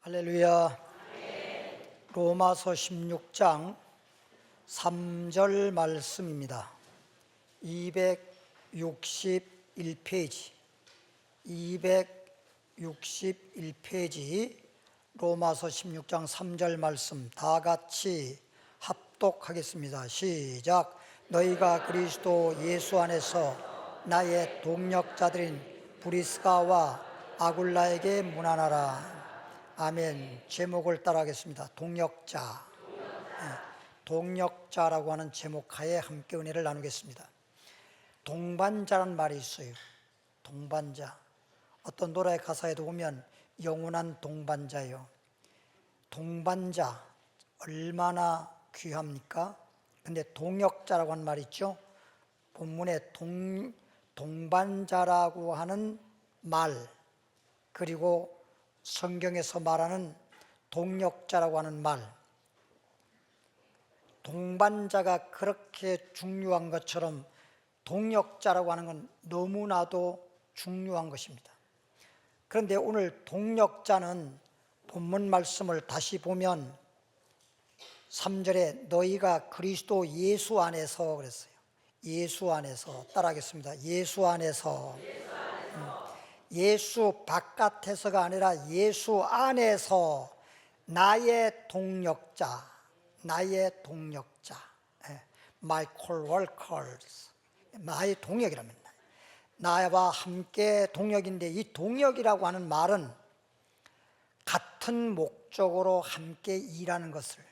할렐루야. 로마서 16장 3절 말씀입니다. 261페이지 261페이지 로마서 16장 3절 말씀 다 같이 합독하겠습니다. 시작. 너희가 그리스도 예수 안에서 나의 동역자들인 브리스가와 아굴라에게 문안하라. 아멘. 제목을 따라하겠습니다. 동역자. 동역자라고 하는 제목하에 함께 은혜를 나누겠습니다. 동반자란 말이 있어요. 동반자. 어떤 노래 가사에도 보면 영원한 동반자요. 동반자 얼마나 귀합니까? 근데 동역자라고 하는 말이 있죠. 본문에 동반자라고 하는 말, 그리고 성경에서 말하는 동역자라고 하는 말, 동반자가 그렇게 중요한 것처럼 동역자라고 하는 건 너무나도 중요한 것입니다. 그런데 오늘 동역자는 본문 말씀을 다시 보면 3절에 너희가 그리스도 예수 안에서 그랬어요. 예수 안에서 따라하겠습니다. 예수 안에서. 예수 바깥에서가 아니라 예수 안에서 나의 동역자, 나의 동역자, my co-workers, 나의 동역이랍니다. 나와 함께 동역인데, 이 동역이라고 하는 말은 같은 목적으로 함께 일하는 것을,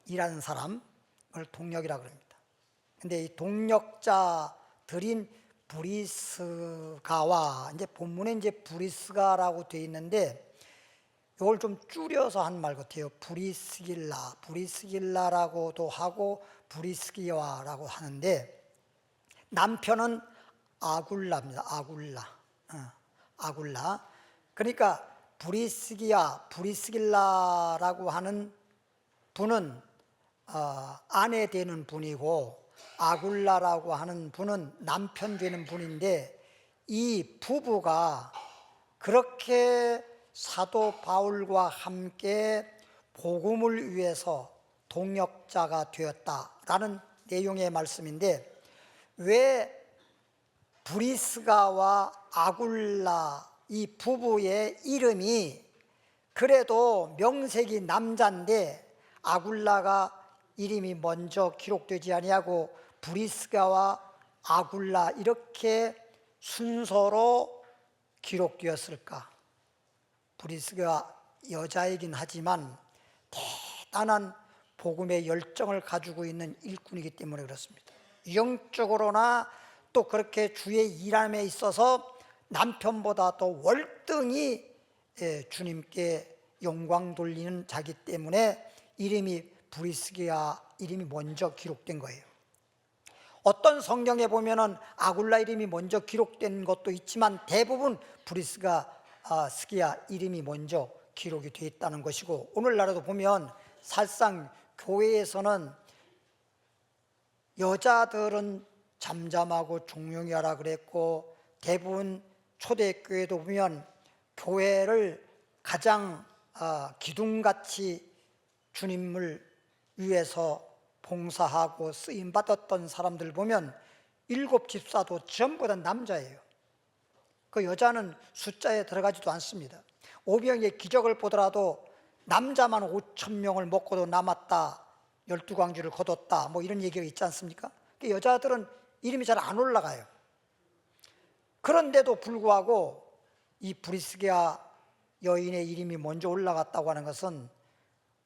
일하는 사람을 동역이라고 합니다. 근데 이 동역자들인 브리스가와, 이제 본문에 이제 브리스가라고 되어 있는데 이걸 좀 줄여서 한 말 같아요. 브리스길라라고도 하고 브리스기와라고 하는데, 남편은 아굴라입니다. 아굴라. 그러니까 브리스길라라고 하는 분은 아내 되는 분이고, 아굴라라고 하는 분은 남편 되는 분인데, 이 부부가 그렇게 사도 바울과 함께 복음을 위해서 동역자가 되었다라는 내용의 말씀인데, 왜 브리스가와 아굴라 이 부부의 이름이 그래도 명색이 남자인데 아굴라가 이름이 먼저 기록되지 아니하고 브리스가와 아굴라 이렇게 순서로 기록되었을까? 브리스가 여자이긴 하지만 대단한 복음의 열정을 가지고 있는 일꾼이기 때문에 그렇습니다. 영적으로나 또 그렇게 주의 일함에 있어서 남편보다 더 월등히 주님께 영광 돌리는 자기 때문에 이름이 브리스기아 이름이 먼저 기록된 거예요. 어떤 성경에 보면은 아굴라 이름이 먼저 기록된 것도 있지만 대부분 스기야 이름이 먼저 기록이 되어 있다는 것이고, 오늘날에도 보면 사실상 교회에서는 여자들은 잠잠하고 종용히 하라 그랬고, 대부분 초대교회도 보면 교회를 가장 기둥같이 주님을 위해서 봉사하고 쓰임받았던 사람들 보면 7 집사도 전부 다 남자예요. 그 여자는 숫자에 들어가지도 않습니다. 오병이의 기적을 보더라도 남자만 5,000명을 먹고도 남았다, 12광주를 거뒀다, 뭐 이런 얘기가 있지 않습니까? 여자들은 이름이 잘 안 올라가요. 그런데도 불구하고 이 브리스기아 여인의 이름이 먼저 올라갔다고 하는 것은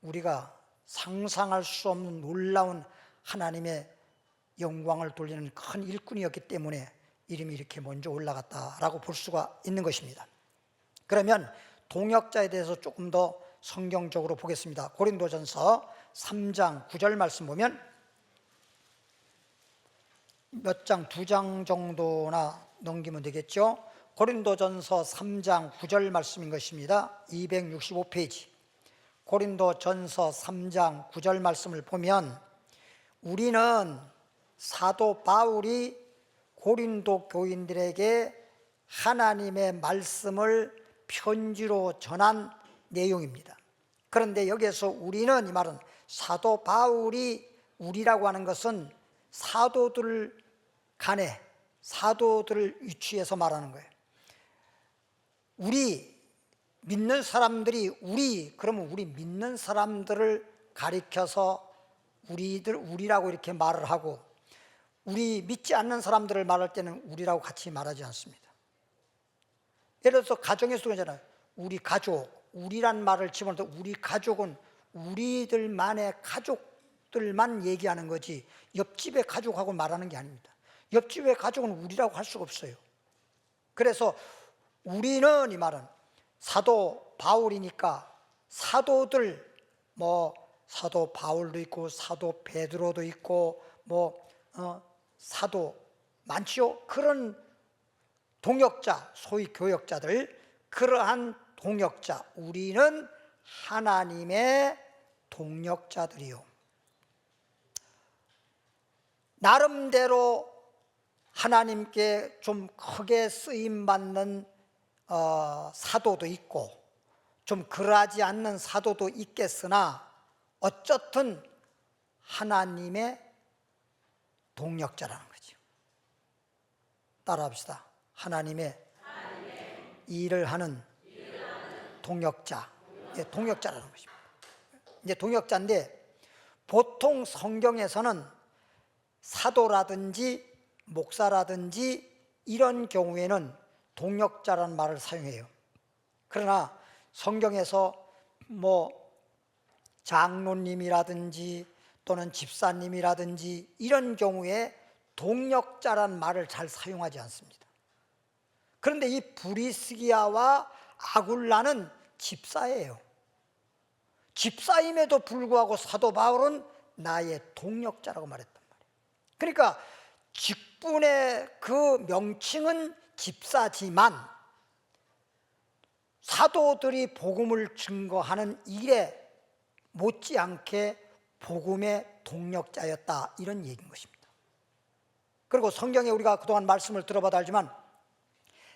우리가 상상할 수 없는 놀라운 하나님의 영광을 돌리는 큰 일꾼이었기 때문에 이름이 이렇게 먼저 올라갔다라고 볼 수가 있는 것입니다. 그러면 동역자에 대해서 조금 더 성경적으로 보겠습니다. 고린도전서 3장 9절 말씀 보면 몇 장, 2장 정도나 넘기면 되겠죠. 고린도전서 3장 9절 말씀인 것입니다. 265페이지 고린도전서 3장 9절 말씀을 보면, 우리는 사도 바울이 고린도 교인들에게 하나님의 말씀을 편지로 전한 내용입니다. 그런데 여기에서 우리는, 이 말은 사도 바울이 우리라고 하는 것은 사도들 간에, 사도들을 위치해서 말하는 거예요. 우리 믿는 사람들이, 그러면 우리 믿는 사람들을 가리켜서 우리라고 이렇게 말을 하고, 우리 믿지 않는 사람들을 말할 때는 우리라고 같이 말하지 않습니다. 예를 들어서 가정에서 그러잖아요. 우리 가족, 우리란 말을 집어넣어도 우리 가족은 우리들만의 가족들만 얘기하는 거지 옆집의 가족하고 말하는 게 아닙니다. 옆집의 가족은 우리라고 할 수가 없어요. 그래서 우리는, 이 말은 사도 바울이니까 사도들, 사도 바울도 있고 사도 베드로도 있고 사도 많지요. 그런 동역자, 소위 교역자들, 그러한 동역자, 우리는 하나님의 동역자들이요. 나름대로 하나님께 좀 크게 쓰임받는 사도도 있고 좀 그러하지 않는 사도도 있겠으나 어쨌든 하나님의 동역자라는 거죠. 따라합시다. 하나님의 일을 하는 동역자, 동역자라는 것입니다. 이제 동역자인데 보통 성경에서는 사도라든지 목사라든지 이런 경우에는 동역자라는 말을 사용해요. 그러나 성경에서 장로님이라든지 또는 집사님이라든지 이런 경우에 동역자라는 말을 잘 사용하지 않습니다. 그런데 이 브리스기아와 아굴라는 집사예요. 집사임에도 불구하고 사도 바울은 나의 동역자라고 말했단 말이에요. 그러니까 직분의 그 명칭은 집사지만 사도들이 복음을 증거하는 일에 못지않게 복음의 동역자였다, 이런 얘기인 것입니다. 그리고 성경에 우리가 그동안 말씀을 들어봐도 알지만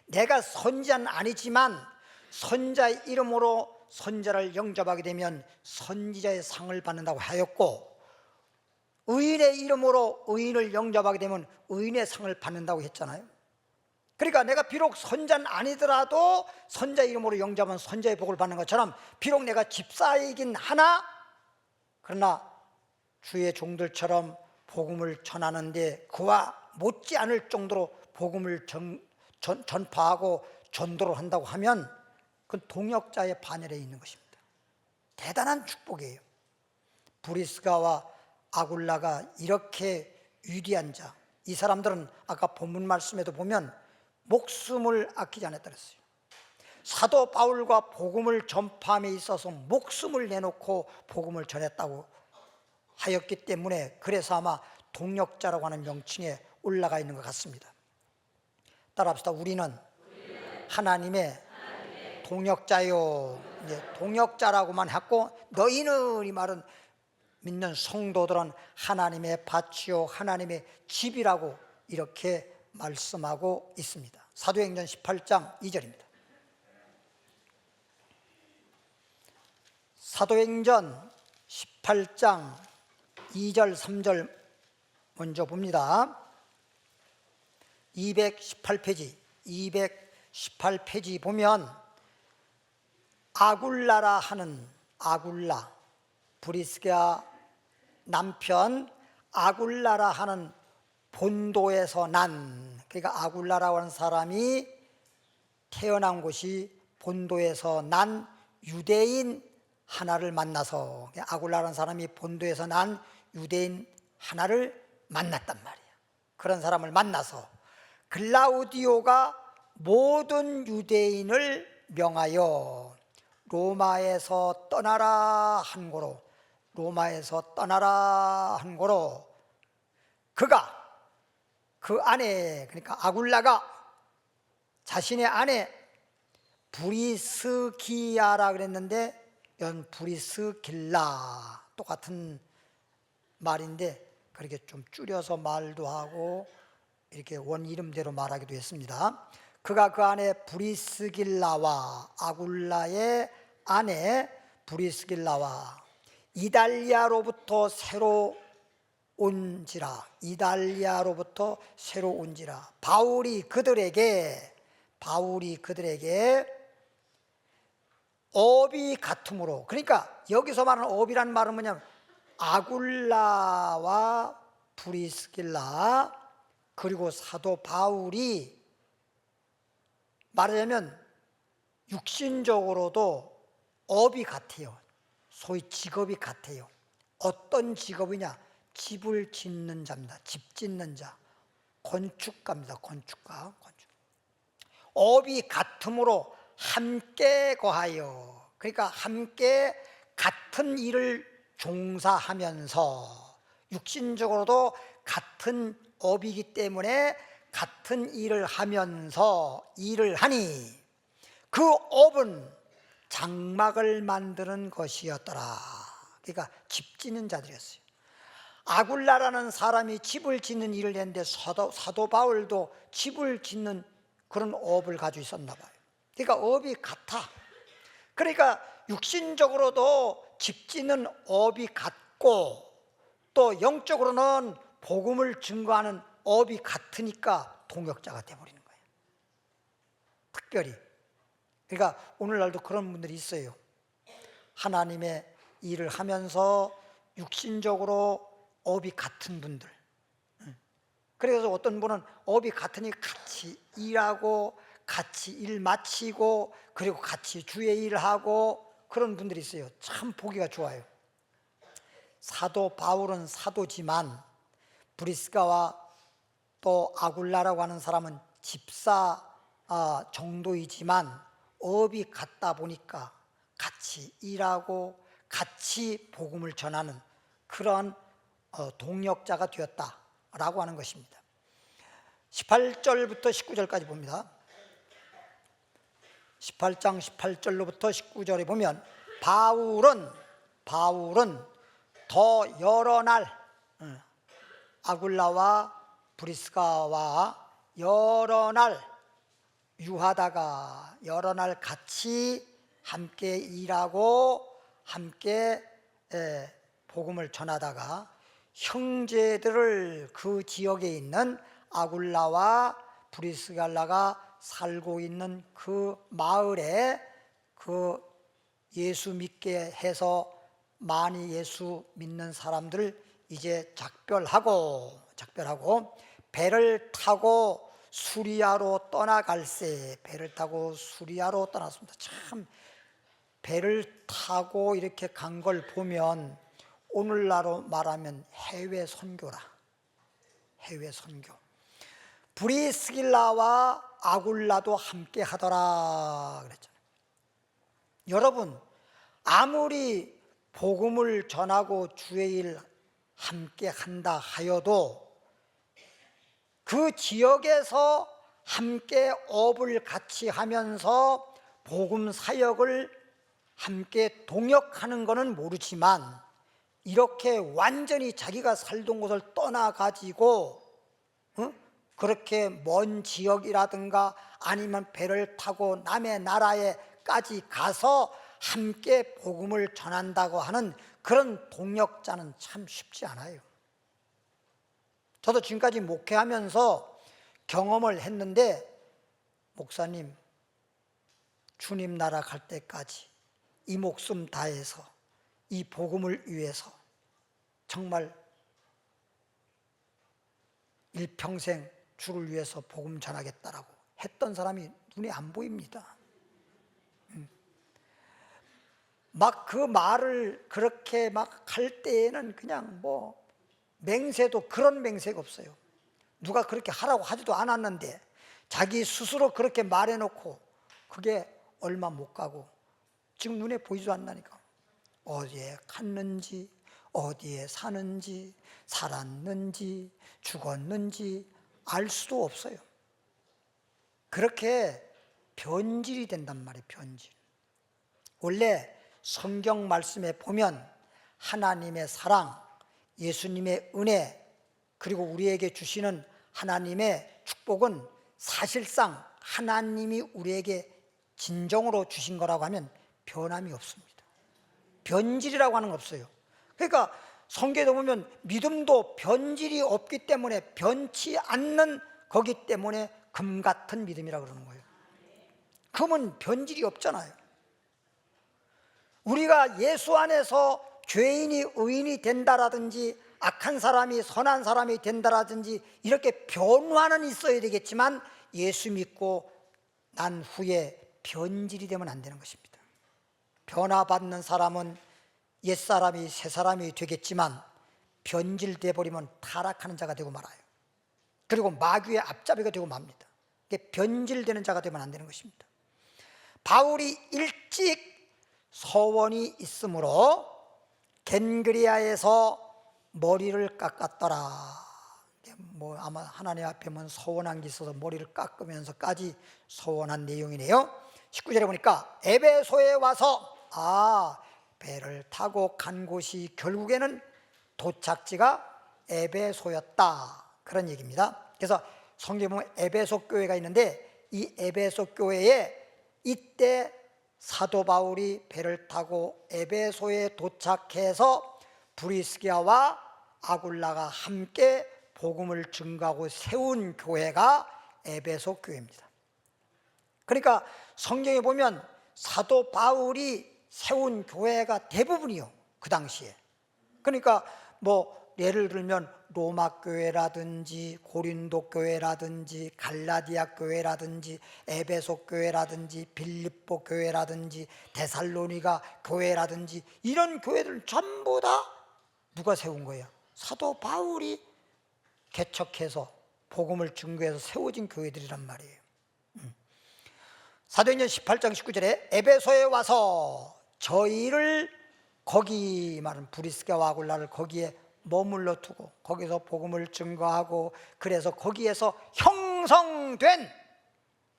내가 선지자는 아니지만 선자의 이름으로 선자를 영접하게 되면 선지자의 상을 받는다고 하였고, 의인의 이름으로 의인을 영접하게 되면 의인의 상을 받는다고 했잖아요. 그러니까 내가 비록 선자는 아니더라도 선자 이름으로 영접하면 선자의 복을 받는 것처럼 비록 내가 집사이긴 하나 그러나 주의 종들처럼 복음을 전하는데 그와 못지않을 정도로 복음을 전파하고 전도를 한다고 하면 그건 동역자의 반열에 있는 것입니다. 대단한 축복이에요. 브리스가와 아굴라가 이렇게 위대한 자, 이 사람들은 아까 본문 말씀에도 보면 목숨을 아끼지 않았다 그랬어요. 사도 바울과 복음을 전파함에 있어서 목숨을 내놓고 복음을 전했다고 하였기 때문에 그래서 아마 동역자라고 하는 명칭에 올라가 있는 것 같습니다. 따라합시다. 우리는 하나님의 동역자요. 이제 동역자라고만 했고 너희는, 이 말은 믿는 성도들은 하나님의 밭이요 하나님의 집이라고 이렇게 말씀하고 있습니다. 사도행전 18장 2절입니다. 사도행전 18장 2절 3절 먼저 봅니다. 218페이지 보면 아굴라라 하는 아굴라, 브리스가 남편 아굴라라 하는 본도에서 난, 그러니까 아굴라라고 하는 사람이 태어난 곳이 본도에서 난 유대인 하나를 만나서, 아굴라라는 사람이 본도에서 난 유대인 하나를 만났단 말이에요. 그런 사람을 만나서 글라우디오가 모든 유대인을 명하여 로마에서 떠나라 한 고로, 로마에서 떠나라 한 고로 그가 그 아내, 그러니까 아굴라가 자신의 아내 브리스기아라 그랬는데 이건 브리스길라, 똑같은 말인데 그렇게 좀 줄여서 말도 하고 이렇게 원 이름대로 말하기도 했습니다. 그가 그 안에 브리스길라와 아굴라의 아내 브리스길라와 이달리아로부터 새로 온지라, 이달리아로부터 새로 온지라. 바울이 그들에게 업이 같음으로, 그러니까 여기서 말하는 업이란 말은 뭐냐면 아굴라와 브리스길라 그리고 사도 바울이 말하자면 육신적으로도 업이 같아요. 소위 직업이 같아요. 어떤 직업이냐? 집을 짓는 자입니다. 집 짓는 자. 건축가입니다. 건축가. 업이 같음으로 함께 거하여, 그러니까 함께 같은 일을 종사하면서, 육신적으로도 같은 업이기 때문에 같은 일을 하면서 일을 하니 그 업은 장막을 만드는 것이었더라. 그러니까 집 짓는 자들이었어요. 아굴라라는 사람이 집을 짓는 일을 했는데 사도 바울도 집을 짓는 그런 업을 가지고 있었나 봐요. 그러니까 업이 같아. 그러니까 육신적으로도 집 짓는 업이 같고 또 영적으로는 복음을 증거하는 업이 같으니까 동역자가 되어버리는 거예요. 특별히. 그러니까 오늘날도 그런 분들이 있어요. 하나님의 일을 하면서 육신적으로 업이 같은 분들. 그래서 어떤 분은 업이 같으니 같이 일하고 같이 일 마치고 그리고 같이 주의 일을 하고 그런 분들이 있어요. 참 보기가 좋아요. 사도 바울은 사도지만 브리스가와 또 아굴라라고 하는 사람은 집사 정도이지만 업이 같다 보니까 같이 일하고 같이 복음을 전하는 그런 동역자가 되었다라고 하는 것입니다. 18절부터 19절까지 봅니다. 18장 18절로부터 19절에 보면 바울은 더 여러 날 아굴라와 브리스가와 여러 날 유하다가 여러 날 같이 함께 일하고 함께 복음을 전하다가 형제들을 그 지역에 있는 아굴라와 브리스갈라가 살고 있는 그 마을에 그 예수 믿게 해서 많이 예수 믿는 사람들 이제 작별하고 배를 타고 수리아로 떠나갈새. 배를 타고 수리아로 떠났습니다. 참 배를 타고 이렇게 간 걸 보면 오늘날로 말하면 해외 선교라. 해외 선교. 브리스길라와 아굴라도 함께 하더라 그랬잖아요. 여러분, 아무리 복음을 전하고 주의 일 함께 한다 하여도 그 지역에서 함께 업을 같이 하면서 복음 사역을 함께 동역하는 것은 모르지만 이렇게 완전히 자기가 살던 곳을 떠나가지고 그렇게 먼 지역이라든가 아니면 배를 타고 남의 나라에까지 가서 함께 복음을 전한다고 하는 그런 동역자는 참 쉽지 않아요. 저도 지금까지 목회하면서 경험을 했는데, 목사님, 주님 나라 갈 때까지 이 목숨 다해서 이 복음을 위해서 정말 일평생 주를 위해서 복음 전하겠다라고 했던 사람이 눈에 안 보입니다. 막 그 말을 그렇게 막 할 때에는 그냥 뭐 맹세도 그런 맹세가 없어요. 누가 그렇게 하라고 하지도 않았는데 자기 스스로 그렇게 말해놓고 그게 얼마 못 가고 지금 눈에 보이지도 않다니까. 어디에 갔는지 어디에 사는지 살았는지 죽었는지 알 수도 없어요. 그렇게 변질이 된단 말이에요. 변질. 원래 성경 말씀에 보면 하나님의 사랑, 예수님의 은혜, 그리고 우리에게 주시는 하나님의 축복은 사실상 하나님이 우리에게 진정으로 주신 거라고 하면 변함이 없습니다. 변질이라고 하는 거 없어요. 그러니까 성경에 보면 믿음도 변질이 없기 때문에, 변치 않는 거기 때문에 금 같은 믿음이라고 그러는 거예요. 금은 변질이 없잖아요. 우리가 예수 안에서 죄인이 의인이 된다라든지 악한 사람이 선한 사람이 된다라든지 이렇게 변화는 있어야 되겠지만, 예수 믿고 난 후에 변질이 되면 안 되는 것입니다. 변화받는 사람은 옛사람이 새사람이 되겠지만, 변질돼 버리면 타락하는 자가 되고 말아요. 그리고 마귀의 앞잡이가 되고 맙니다. 변질되는 자가 되면 안 되는 것입니다. 바울이 일찍 서원이 있으므로 겐그리아에서 머리를 깎았더라. 아마 하나님 앞에 서원한 게 있어서 머리를 깎으면서까지 서원한 내용이네요. 19절에 보니까 에베소에 와서 배를 타고 간 곳이 결국에는 도착지가 에베소였다, 그런 얘기입니다. 그래서 성경에 보면 에베소 교회가 있는데, 이 에베소 교회에 이때 사도 바울이 배를 타고 에베소에 도착해서 브리스기아와 아굴라가 함께 복음을 증거하고 세운 교회가 에베소 교회입니다. 그러니까 성경에 보면 사도 바울이 세운 교회가 대부분이요, 그 당시에. 그러니까 예를 들면 로마 교회라든지 고린도 교회라든지 갈라디아 교회라든지 에베소 교회라든지 빌립보 교회라든지 데살로니가 교회라든지 이런 교회들은 전부 다 누가 세운 거예요? 사도 바울이 개척해서 복음을 증거해서 세워진 교회들이란 말이에요. 사도행전 18장 19절에 에베소에 와서 저희를, 거기 말은 브리스가와 아굴라를 거기에 머물러 두고 거기서 복음을 증거하고, 그래서 거기에서 형성된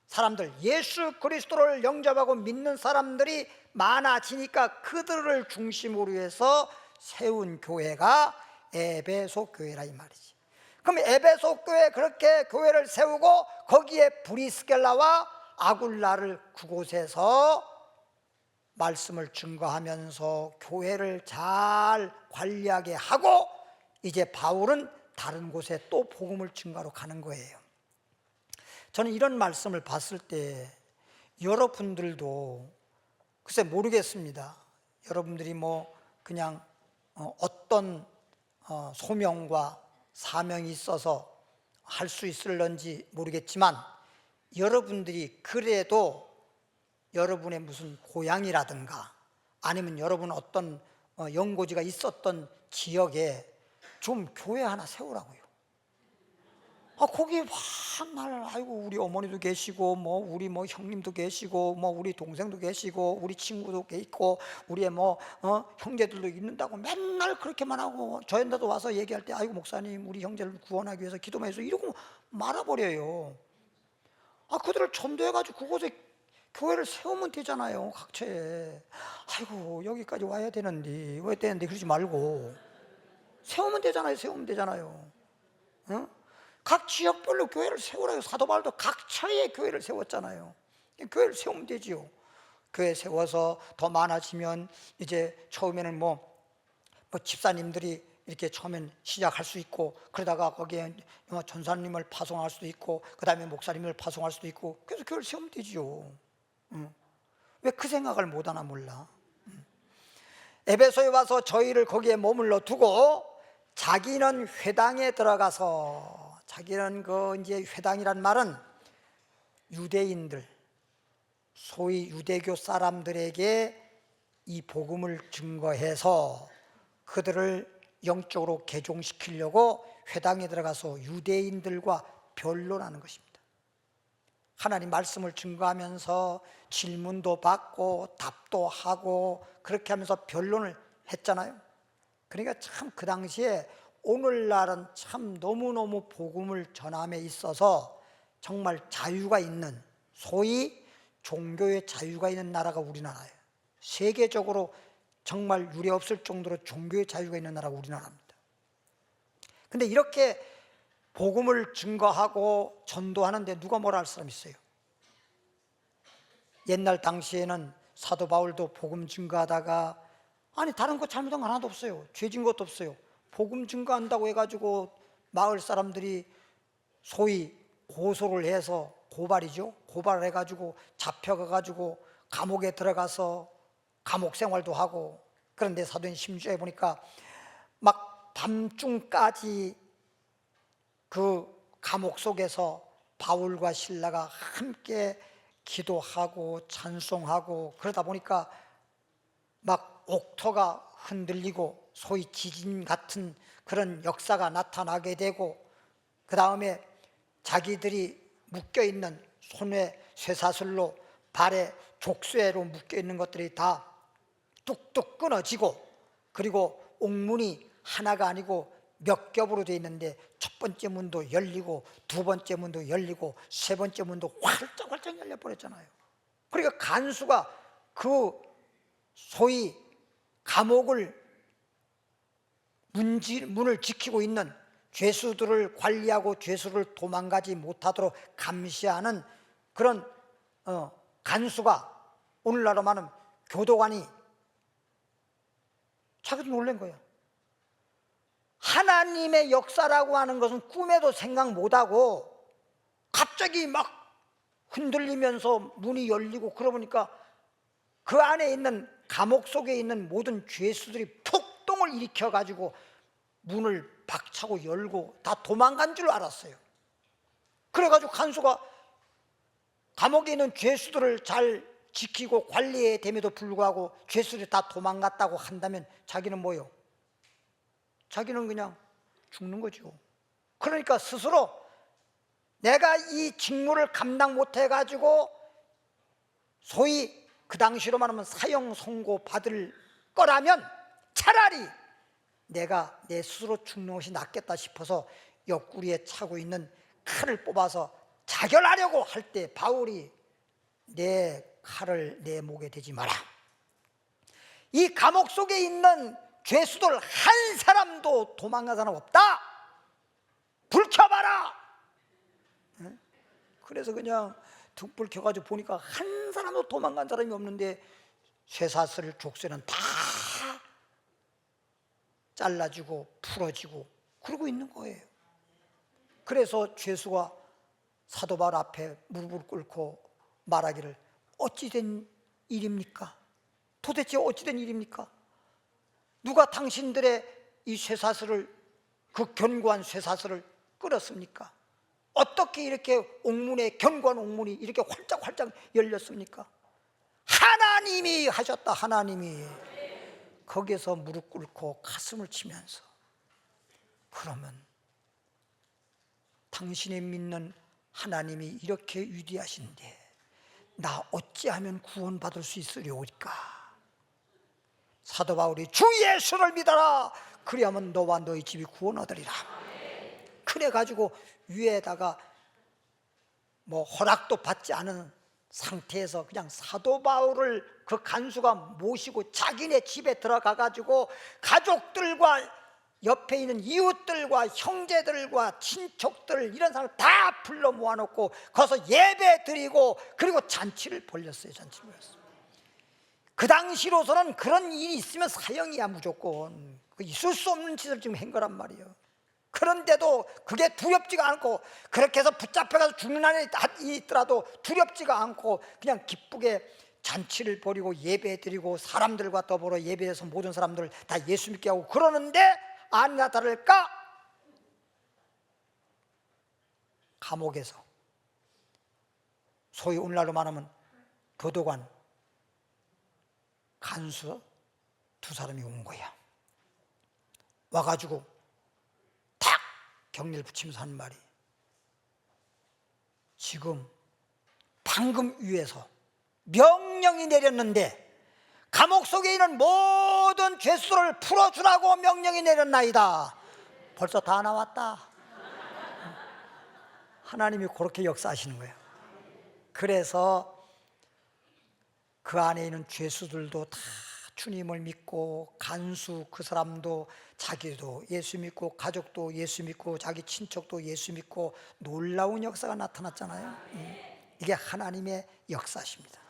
사람들, 예수 그리스도를 영접하고 믿는 사람들이 많아지니까 그들을 중심으로 해서 세운 교회가 에베소 교회라 이 말이지. 그럼 에베소 교회, 그렇게 교회를 세우고 거기에 브리스겔라와 아굴라를 그곳에서 말씀을 증거하면서 교회를 잘 관리하게 하고, 이제 바울은 다른 곳에 또 복음을 증거하러 가는 거예요. 저는 이런 말씀을 봤을 때 여러분들도 글쎄 모르겠습니다. 여러분들이 그냥 어떤 소명과 사명이 있어서 할 수 있을런지 모르겠지만, 여러분들이 그래도 여러분의 무슨 고향이라든가 아니면 여러분 어떤 연고지가 있었던 지역에 좀 교회 하나 세우라고요. 거기 정말 아이고 우리 어머니도 계시고 우리 형님도 계시고 우리 동생도 계시고 우리 친구도 있고 우리의 형제들도 있는다고 맨날 그렇게만 하고, 저희한테도 와서 얘기할 때 아이고 목사님 우리 형제를 구원하기 위해서 기도만 해서 이러고 말아버려요. 그들을 전도해가지고 그곳에 교회를 세우면 되잖아요. 각처에. 아이고 여기까지 와야 되는데 왜 되는데 그러지 말고 세우면 되잖아요. 세우면 되잖아요. 각 지역별로 교회를 세우라요. 사도 바울도 각처에 교회를 세웠잖아요. 교회를 세우면 되지요. 교회 세워서 더 많아지면 이제 처음에는 집사님들이 이렇게 처음엔 시작할 수 있고, 그러다가 거기에 전사님을 파송할 수도 있고, 그 다음에 목사님을 파송할 수도 있고, 그래서 교회를 세우면 되지요. 왜 그 생각을 못하나 몰라. 에베소에 와서 저희를 거기에 머물러 두고 자기는 회당에 들어가서, 자기는 이제 회당이란 말은 유대인들, 소위 유대교 사람들에게 이 복음을 증거해서 그들을 영적으로 개종시키려고 회당에 들어가서 유대인들과 변론하는 것입니다. 하나님 말씀을 증거하면서 질문도 받고 답도 하고 그렇게 하면서 변론을 했잖아요. 그러니까 참 그 당시에, 오늘날은 참 너무너무 복음을 전함에 있어서 정말 자유가 있는, 소위 종교의 자유가 있는 나라가 우리나라예요. 세계적으로 정말 유례 없을 정도로 종교의 자유가 있는 나라가 우리나라입니다. 근데 이렇게 복음을 증거하고 전도하는데 누가 뭐라 할 사람 있어요? 옛날 당시에는 사도 바울도 복음 증거하다가, 아니 다른 거 잘못한 거 하나도 없어요. 죄진 것도 없어요. 복음 증거한다고 해가지고 마을 사람들이 소위 고소를 해서, 고발이죠. 고발을 해가지고 잡혀가가지고 감옥에 들어가서 감옥 생활도 하고. 그런데 사도행 16장에 보니까 막 밤중까지 그 감옥 속에서 바울과 실라가 함께 기도하고 찬송하고, 그러다 보니까 막 옥토가 흔들리고 소위 지진 같은 그런 역사가 나타나게 되고, 그 다음에 자기들이 묶여있는 손에 쇠사슬로, 발에 족쇄로 묶여있는 것들이 다 뚝뚝 끊어지고, 그리고 옥문이 하나가 아니고 몇 겹으로 되어 있는데 첫 번째 문도 열리고 두 번째 문도 열리고 세 번째 문도 활짝활짝 열려버렸잖아요. 그러니까 간수가 그 소위 감옥을 문을 지키고 있는 죄수들을 관리하고 죄수를 도망가지 못하도록 감시하는 그런 간수가, 오늘날로 말하면 교도관이, 자기도 놀란 거예요. 하나님의 역사라고 하는 것은 꿈에도 생각 못하고 갑자기 막 흔들리면서 문이 열리고, 그러보니까 그 안에 있는, 감옥 속에 있는 모든 죄수들이 폭동을 일으켜가지고 문을 박차고 열고 다 도망간 줄 알았어요. 그래가지고 간수가 감옥에 있는 죄수들을 잘 지키고 관리해야 됨에도 불구하고 죄수들이 다 도망갔다고 한다면 자기는 뭐요? 자기는 그냥 죽는 거죠. 그러니까 스스로 내가 이 직무를 감당 못해가지고 소위 그 당시로 말하면 사형 선고 받을 거라면 차라리 내가 내 스스로 죽는 것이 낫겠다 싶어서 옆구리에 차고 있는 칼을 뽑아서 자결하려고 할 때 바울이 내 칼을 내 목에 대지 마라. 이 감옥 속에 있는 죄수들 한 사람도 도망간 사람 없다. 불 켜봐라. 그래서 그냥 등불 켜가지고 보니까 한 사람도 도망간 사람이 없는데 쇠사슬 족쇄는 다 잘라지고 풀어지고 그러고 있는 거예요. 그래서 죄수가 사도 바울 앞에 무릎을 꿇고 말하기를, 어찌된 일입니까? 도대체 어찌된 일입니까? 누가 당신들의 이 쇠사슬을, 그 견고한 쇠사슬을 끌었습니까? 어떻게 이렇게 옥문에, 견고한 옥문이 이렇게 활짝활짝 열렸습니까? 하나님이 하셨다. 하나님이. 거기에서 무릎 꿇고 가슴을 치면서, 그러면 당신이 믿는 하나님이 이렇게 위대하신데 나 어찌하면 구원받을 수 있으리오리까? 사도 바울이 주 예수를 믿어라. 그리하면 너와 너희 집이 구원 얻으리라. 그래가지고 위에다가 뭐 허락도 받지 않은 상태에서 그냥 사도 바울을 그 간수가 모시고 자기네 집에 들어가가지고 가족들과 옆에 있는 이웃들과 형제들과 친척들, 이런 사람 다 불러 모아놓고 거기서 예배 드리고, 그리고 잔치를 벌렸어요. 잔치를 벌렸어요. 그 당시로서는 그런 일이 있으면 사형이야, 무조건. 있을 수 없는 짓을 지금 한 거란 말이에요. 그런데도 그게 두렵지가 않고, 그렇게 해서 붙잡혀가서 죽는 한이 있더라도 두렵지가 않고 그냥 기쁘게 잔치를 벌이고 예배 드리고 사람들과 더불어 예배해서 모든 사람들 다 예수 믿게 하고 그러는데, 아니나 다를까 감옥에서 소위 오늘날로 말하면 교도관, 간수 두 사람이 온 거야. 와가지고 탁 경례를 붙이면서 하는 말이, 지금 방금 위에서 명령이 내렸는데 감옥 속에 있는 모든 죄수를 풀어주라고 명령이 내렸나이다. 벌써 다 나왔다. 하나님이 그렇게 역사하시는 거예요. 그래서 그 안에 있는 죄수들도 다 주님을 믿고, 간수 그 사람도 자기도 예수 믿고, 가족도 예수 믿고, 자기 친척도 예수 믿고, 놀라운 역사가 나타났잖아요. 이게 하나님의 역사십니다.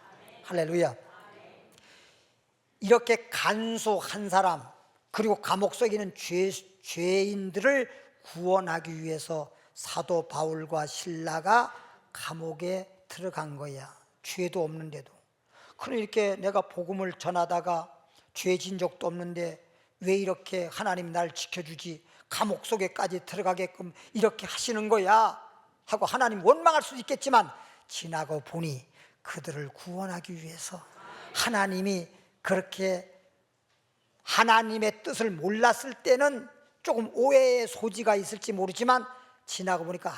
할렐루야. 이렇게 간수한 사람, 그리고 감옥 속에 있는 죄인들을 구원하기 위해서 사도 바울과 실라가 감옥에 들어간 거야. 죄도 없는데도. 그럼 이렇게 내가 복음을 전하다가 죄 진 적도 없는데 왜 이렇게 하나님 날 지켜주지, 감옥 속에까지 들어가게끔 이렇게 하시는 거야 하고 하나님 원망할 수도 있겠지만, 지나고 보니 그들을 구원하기 위해서 하나님이 그렇게, 하나님의 뜻을 몰랐을 때는 조금 오해의 소지가 있을지 모르지만, 지나고 보니까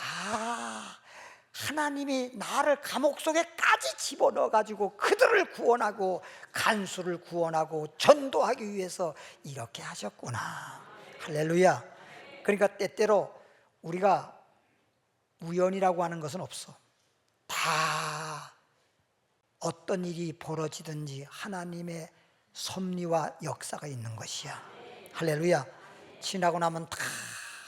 하나님이 나를 감옥 속에까지 집어넣어 가지고 그들을 구원하고 간수를 구원하고 전도하기 위해서 이렇게 하셨구나. 할렐루야. 그러니까 때때로 우리가 우연이라고 하는 것은 없어. 다 어떤 일이 벌어지든지 하나님의 섭리와 역사가 있는 것이야. 할렐루야. 지나고 나면 다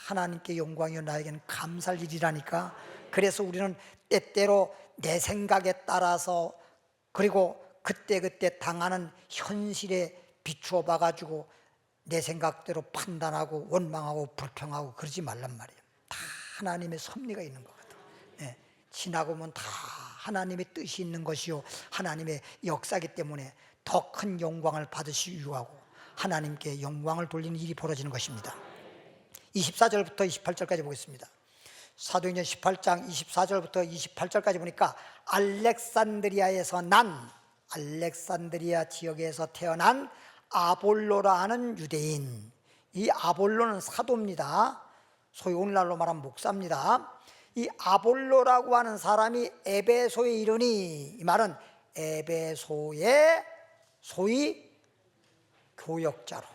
하나님께 영광이요 나에게는 감사할 일이라니까. 그래서 우리는 때때로 내 생각에 따라서, 그리고 그때그때 당하는 현실에 비추어 봐가지고 내 생각대로 판단하고 원망하고 불평하고 그러지 말란 말이에요. 다 하나님의 섭리가 있는 거거든. 지나고 보면 다 하나님의 뜻이 있는 것이요 하나님의 역사이기 때문에 더 큰 영광을 받으시기 위하고 하나님께 영광을 돌리는 일이 벌어지는 것입니다. 24절부터 28절까지 보겠습니다. 사도행전 18장 24절부터 28절까지 보니까 알렉산드리아 지역에서 태어난 아볼로라 하는 유대인, 이 아볼로는 사도입니다. 소위 오늘날로 말하면 목사입니다. 이 아볼로라고 하는 사람이 에베소에 이르니, 이 말은 에베소의 소위 교역자로,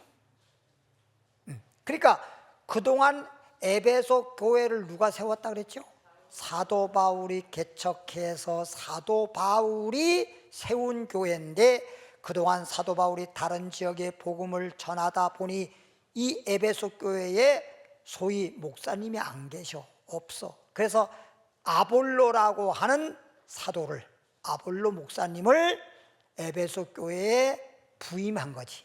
그러니까 그동안 에베소 교회를 누가 세웠다 그랬죠? 사도 바울이 개척해서 사도 바울이 세운 교회인데, 그동안 사도 바울이 다른 지역에 복음을 전하다 보니 이 에베소 교회에 소위 목사님이 안 계셔, 없어. 그래서 아볼로라고 하는 사도를, 아볼로 목사님을 에베소 교회에 부임한 거지.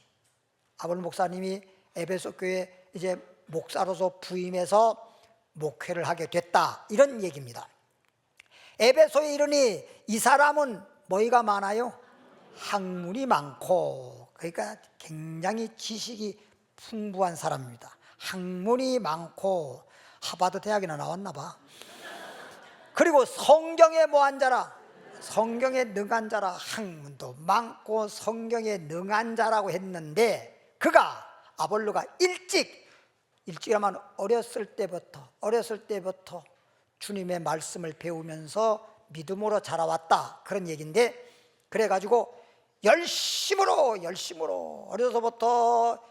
아볼로 목사님이 에베소 교회에 이제 목사로서 부임해서 목회를 하게 됐다, 이런 얘기입니다. 에베소에 이르니 이 사람은 뭐가 많아요? 학문이 많고, 그러니까 굉장히 지식이 풍부한 사람입니다. 학문이 많고 하버드 대학이나 나왔나 봐. 그리고 성경에 뭐한 자라? 성경에 능한 자라. 학문도 많고 성경에 능한 자라고 했는데, 그가 아볼로가 일찍이라면 어렸을 때부터 주님의 말씀을 배우면서 믿음으로 자라왔다, 그런 얘기인데, 그래가지고 열심으로 어려서부터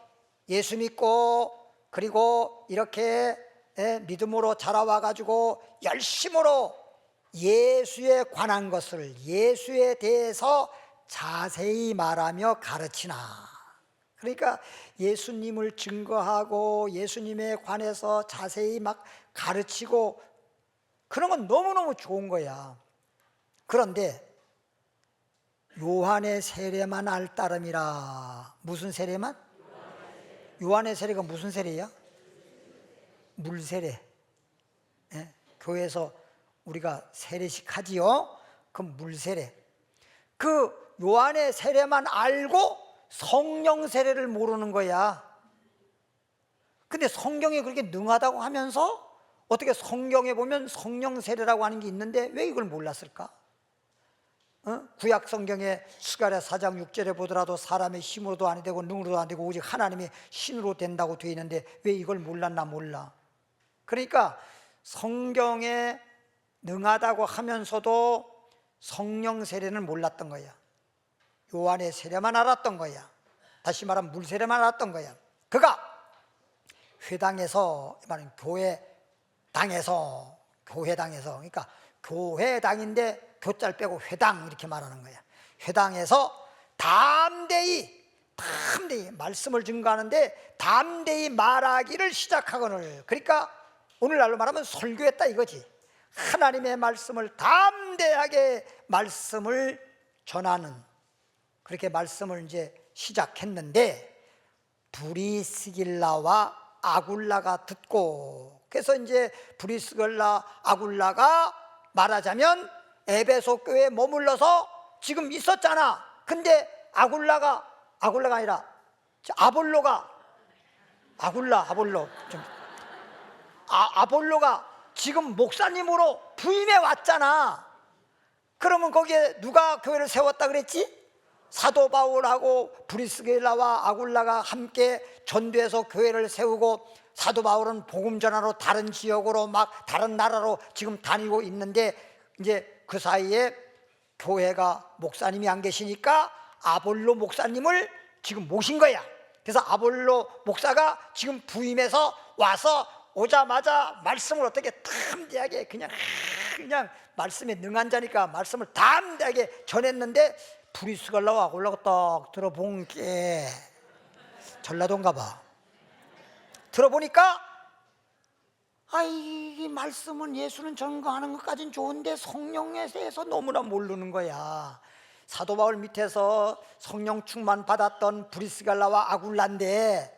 예수 믿고, 그리고 이렇게 믿음으로 자라와가지고 열심으로 예수에 관한 것을, 예수에 대해서 자세히 말하며 가르치나. 그러니까 예수님을 증거하고 예수님에 관해서 자세히 막 가르치고 그런 건 너무너무 좋은 거야. 그런데 요한의 세례만 알 따름이라. 무슨 세례만? 요한의 세례가 무슨 세례야? 물세례. 교회에서 우리가 세례식 하지요. 그 물세례. 그 요한의 세례만 알고 성령 세례를 모르는 거야. 근데 성경이 그렇게 능하다고 하면서 어떻게 성경에 보면 성령 세례라고 하는 게 있는데 왜 이걸 몰랐을까? 구약 성경에 스가랴 4장 6절에 보더라도 사람의 힘으로도 안 되고 능으로도 안 되고 오직 하나님의 신으로 된다고 되어 있는데 왜 이걸 몰랐나 몰라. 그러니까 성경에 능하다고 하면서도 성령 세례는 몰랐던 거야. 요한의 세례만 알았던 거야. 다시 말하면 물세례만 알았던 거야. 그가 회당에서, 말하는 교회당에서, 그러니까 교회당인데 교자를 빼고 회당 이렇게 말하는 거야. 회당에서 담대히 말씀을 증거하는데 담대히 말하기를 시작하거늘. 그러니까 오늘날로 말하면 설교했다 이거지. 하나님의 말씀을 담대하게 말씀을 전하는, 그렇게 말씀을 이제 시작했는데 브리스길라와 아굴라가 듣고, 그래서 이제 브리스길라 아굴라가 말하자면 에베소 교회에 머물러서 지금 있었잖아. 근데 아굴라가 아니라 아볼로가 아볼로가 지금 목사님으로 부임해 왔잖아. 그러면 거기에 누가 교회를 세웠다 그랬지? 사도 바울하고 브리스길라와 아굴라가 함께 전도해서 교회를 세우고, 사도 바울은 복음 전하러 다른 지역으로 막 다른 나라로 지금 다니고 있는데, 이제 그 사이에 교회가 목사님이 안 계시니까 아볼로 목사님을 지금 모신 거야. 그래서 아볼로 목사가 지금 부임해서 와서 오자마자 말씀을 어떻게 담대하게 그냥 말씀에 능한 자니까 말씀을 담대하게 전했는데, 브리스길라와 아굴라가 딱 들어본 게 전라도인가 봐. 들어보니까 이 말씀은 예수는 전거하는 것까지는 좋은데 성령에 대해서 너무나 모르는 거야. 사도 바울 밑에서 성령 충만 받았던 브리스길라와 아굴라인데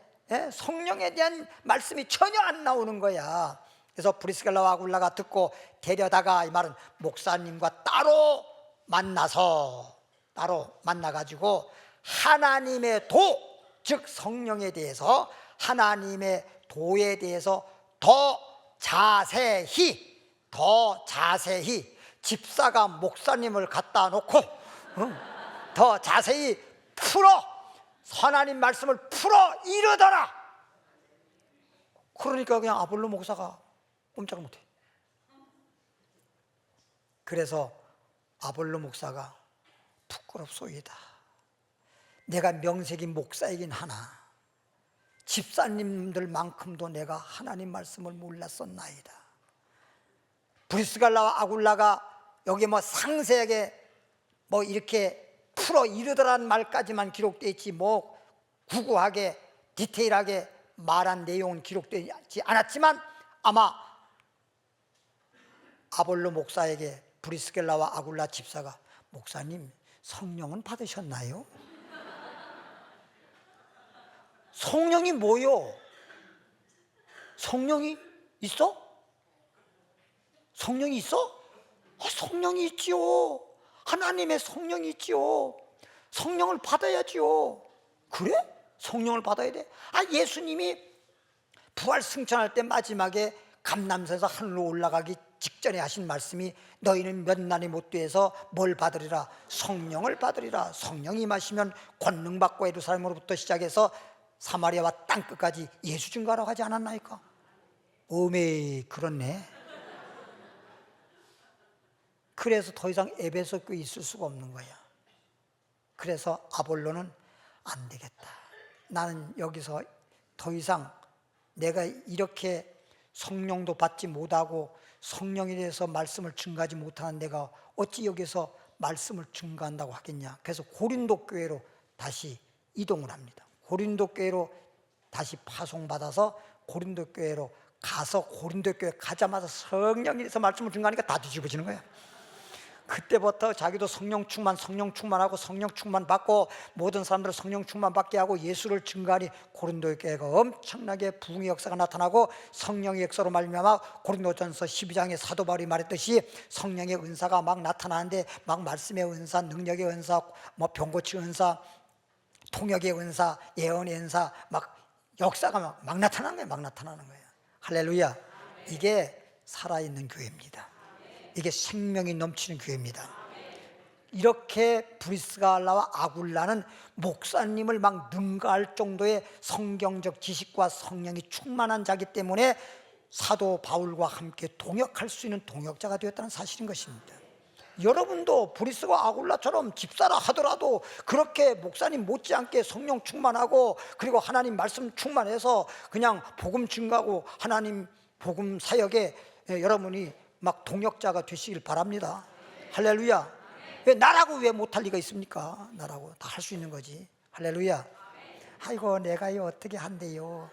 성령에 대한 말씀이 전혀 안 나오는 거야. 그래서 브리스길라와 아굴라가 듣고 데려다가, 이 말은 목사님과 따로 만나가지고 하나님의 도, 즉 성령에 대해서, 하나님의 도에 대해서 더 자세히 집사가 목사님을 갖다 놓고 더 자세히 하나님 말씀을 풀어 이르더라. 그러니까 그냥 아볼로 목사가 꼼짝을 못해. 그래서 아볼로 목사가 부끄럽소이다. 내가 명색이 목사이긴 하나 집사님들만큼도 내가 하나님 말씀을 몰랐었나이다. 브리스길라와 아굴라가 여기 상세하게 이렇게 풀어 이르더라는 말까지만 기록되어 있지, 구구하게 디테일하게 말한 내용은 기록되지 않았지만, 아마 아볼로 목사에게 브리스길라와 아굴라 집사가, 목사님 성령은 받으셨나요? 성령이 뭐요? 성령이 있어? 성령이 있어? 성령이 있지요. 하나님의 성령이 있지요. 성령을 받아야지요. 그래? 성령을 받아야 돼? 예수님이 부활 승천할 때 마지막에 감람산에서 하늘로 올라가기 직전에 하신 말씀이, 너희는 몇 날이 못 돼서 뭘 받으리라? 성령을 받으리라. 성령이 임하시면 권능 받고, 예루살렘으로부터 시작해서 사마리아와 땅끝까지 예수 증거하라고 하지 않았나이까? 오메, 그렇네. 그래서 더 이상 에베소 교회에 있을 수가 없는 거야. 그래서 아볼로는 안 되겠다. 나는 여기서 더 이상 내가 이렇게 성령도 받지 못하고 성령에 대해서 말씀을 증가하지 못하는 내가 어찌 여기서 말씀을 증가한다고 하겠냐. 그래서 고린도 교회로 다시 이동을 합니다. 고린도 교회로 다시 파송받아서 고린도 교회로 가서, 고린도 교회 가자마자 성령에 대해서 말씀을 증가하니까 다 뒤집어지는 거야. 그때부터 자기도 성령 충만하고 성령 충만 받고 모든 사람들을 성령 충만 받게 하고 예수를 증거하니 고린도 교회가 엄청나게 부흥의 역사가 나타나고, 성령의 역사로 말미암아 고린도전서 12장에 사도 바울이 말했듯이 성령의 은사가 막 나타나는데, 막 말씀의 은사, 능력의 은사, 병고치 은사, 통역의 은사, 예언의 은사, 막 역사가 막 나타나는 거예요. 막 나타나는 거예요. 할렐루야. 이게 살아있는 교회입니다. 이게 생명이 넘치는 교회입니다. 이렇게 브리스길라와 아굴라는 목사님을 막 능가할 정도의 성경적 지식과 성령이 충만한 자기 때문에 사도 바울과 함께 동역할 수 있는 동역자가 되었다는 사실인 것입니다. 여러분도 브리스와 아굴라처럼 집사라 하더라도 그렇게 목사님 못지않게 성령 충만하고, 그리고 하나님 말씀 충만해서 그냥 복음 증가하고 하나님 복음 사역에 여러분이 막 동역자가 되시길 바랍니다. 할렐루야. 왜 나라고 왜 못할 리가 있습니까? 나라고 다 할 수 있는 거지. 할렐루야. 아이고 내가요 어떻게 한대요.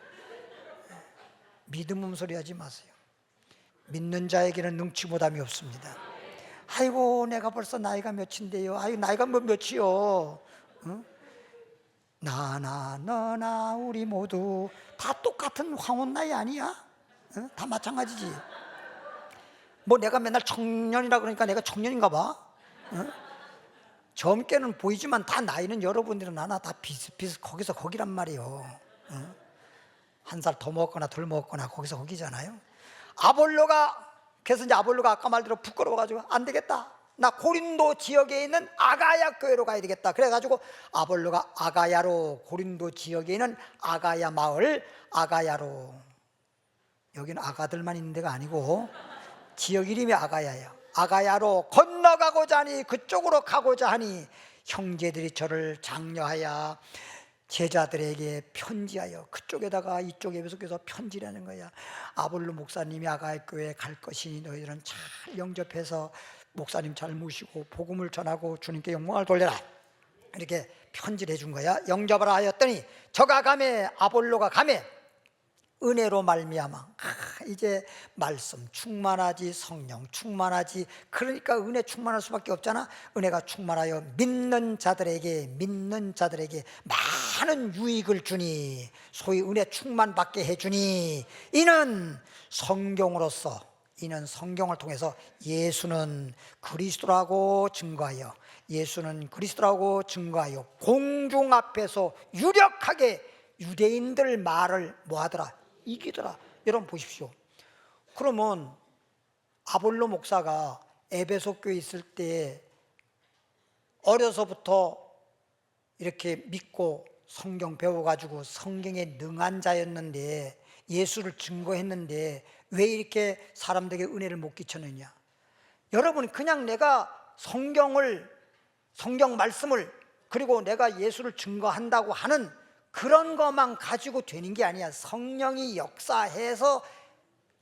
믿음 소리 하지 마세요. 믿는 자에게는 능치보담이 없습니다. 아이고 내가 벌써 나이가 몇인데요. 아이고 나이가 몇이요. 응? 나나 너나 우리 모두 다 똑같은 황혼 나이 아니야? 어? 다 마찬가지지. 뭐 내가 맨날 청년이라 그러니까 내가 청년인가 봐. 어? 젊게는 보이지만 다 나이는 여러분들은 나나 다 비슷비슷 거기서 거기란 말이에요. 어? 한 살 더 먹었거나 덜 먹었거나 거기서 거기잖아요. 그래서 이제 아볼로가 아까 말대로 부끄러워가지고 안 되겠다, 나 고린도 지역에 있는 아가야 교회로 가야 되겠다. 그래가지고 아볼로가 아가야로, 고린도 지역에 있는 아가야 마을 아가야로, 여기는 아가들만 있는 데가 아니고 지역 이름이 아가야예요. 아가야로 건너가고자 하니, 그쪽으로 가고자 하니 형제들이 저를 장려하여 제자들에게 편지하여, 그쪽에다가 이쪽에 계속해서 편지라는 거야. 아볼로 목사님이 아가야 교회에 갈 것이니 너희들은 잘 영접해서 목사님 잘 모시고 복음을 전하고 주님께 영광을 돌려라, 이렇게 편지를 해준 거야. 영접을 하였더니 저가 가매, 아볼로가 가매 은혜로 말미암아, 이제 말씀 충만하지, 성령 충만하지, 그러니까 은혜 충만할 수밖에 없잖아. 은혜가 충만하여 믿는 자들에게 많은 유익을 주니, 소위 은혜 충만 받게 해주니, 이는 성경을 통해서 예수는 그리스도라고 증거하여 공중 앞에서 유력하게 유대인들 말을 뭐하더라? 이기더라. 여러분 보십시오. 그러면 아볼로 목사가 에베소 교회에 있을 때 어려서부터 이렇게 믿고 성경 배워가지고 성경에 능한 자였는데, 예수를 증거했는데 왜 이렇게 사람들에게 은혜를 못 끼쳤느냐? 여러분, 그냥 내가 성경 말씀을, 그리고 내가 예수를 증거한다고 하는 그런 것만 가지고 되는 게 아니야. 성령이 역사해서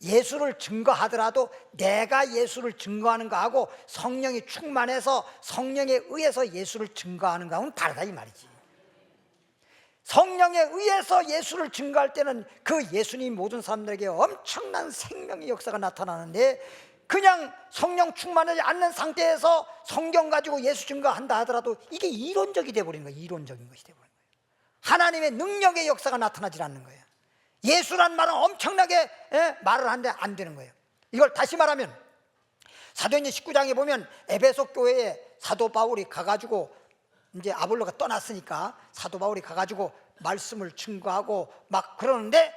예수를 증거하더라도 내가 예수를 증거하는 거하고 성령이 충만해서 성령에 의해서 예수를 증거하는 거하고는 다르다 이 말이지. 성령에 의해서 예수를 증거할 때는 그 예수님 모든 사람들에게 엄청난 생명의 역사가 나타나는데, 그냥 성령 충만하지 않는 상태에서 성경 가지고 예수 증거한다 하더라도 이게 이론적이 돼버리는 거예요. 이론적인 것이 돼버리는 거예요. 하나님의 능력의 역사가 나타나질 않는 거예요. 예수란 말은 엄청나게 말을 하는데 안 되는 거예요. 이걸 다시 말하면 사도행전 19장에 보면 에베소 교회에 사도 바울이 가가지고, 이제 아볼로가 떠났으니까 사도 바울이 가가지고 말씀을 증거하고 막 그러는데,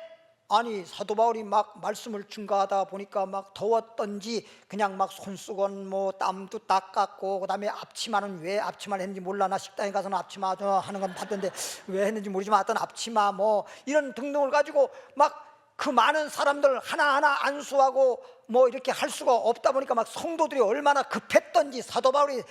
아니 사도 바울이 막 말씀을 증거하다 보니까 막 더웠던지 그냥 막 손수건 뭐 땀도 닦았고, 그다음에 앞치마는 왜 앞치마를 했는지 몰라. 나 식당에 가서는 앞치마 하는 건 봤던데 왜 했는지 모르지만 하여튼 앞치마 뭐 이런 등등을 가지고 막 그 많은 사람들 하나하나 안수하고 뭐 이렇게 할 수가 없다 보니까 막 성도들이 얼마나 급했던지, 사도 바울이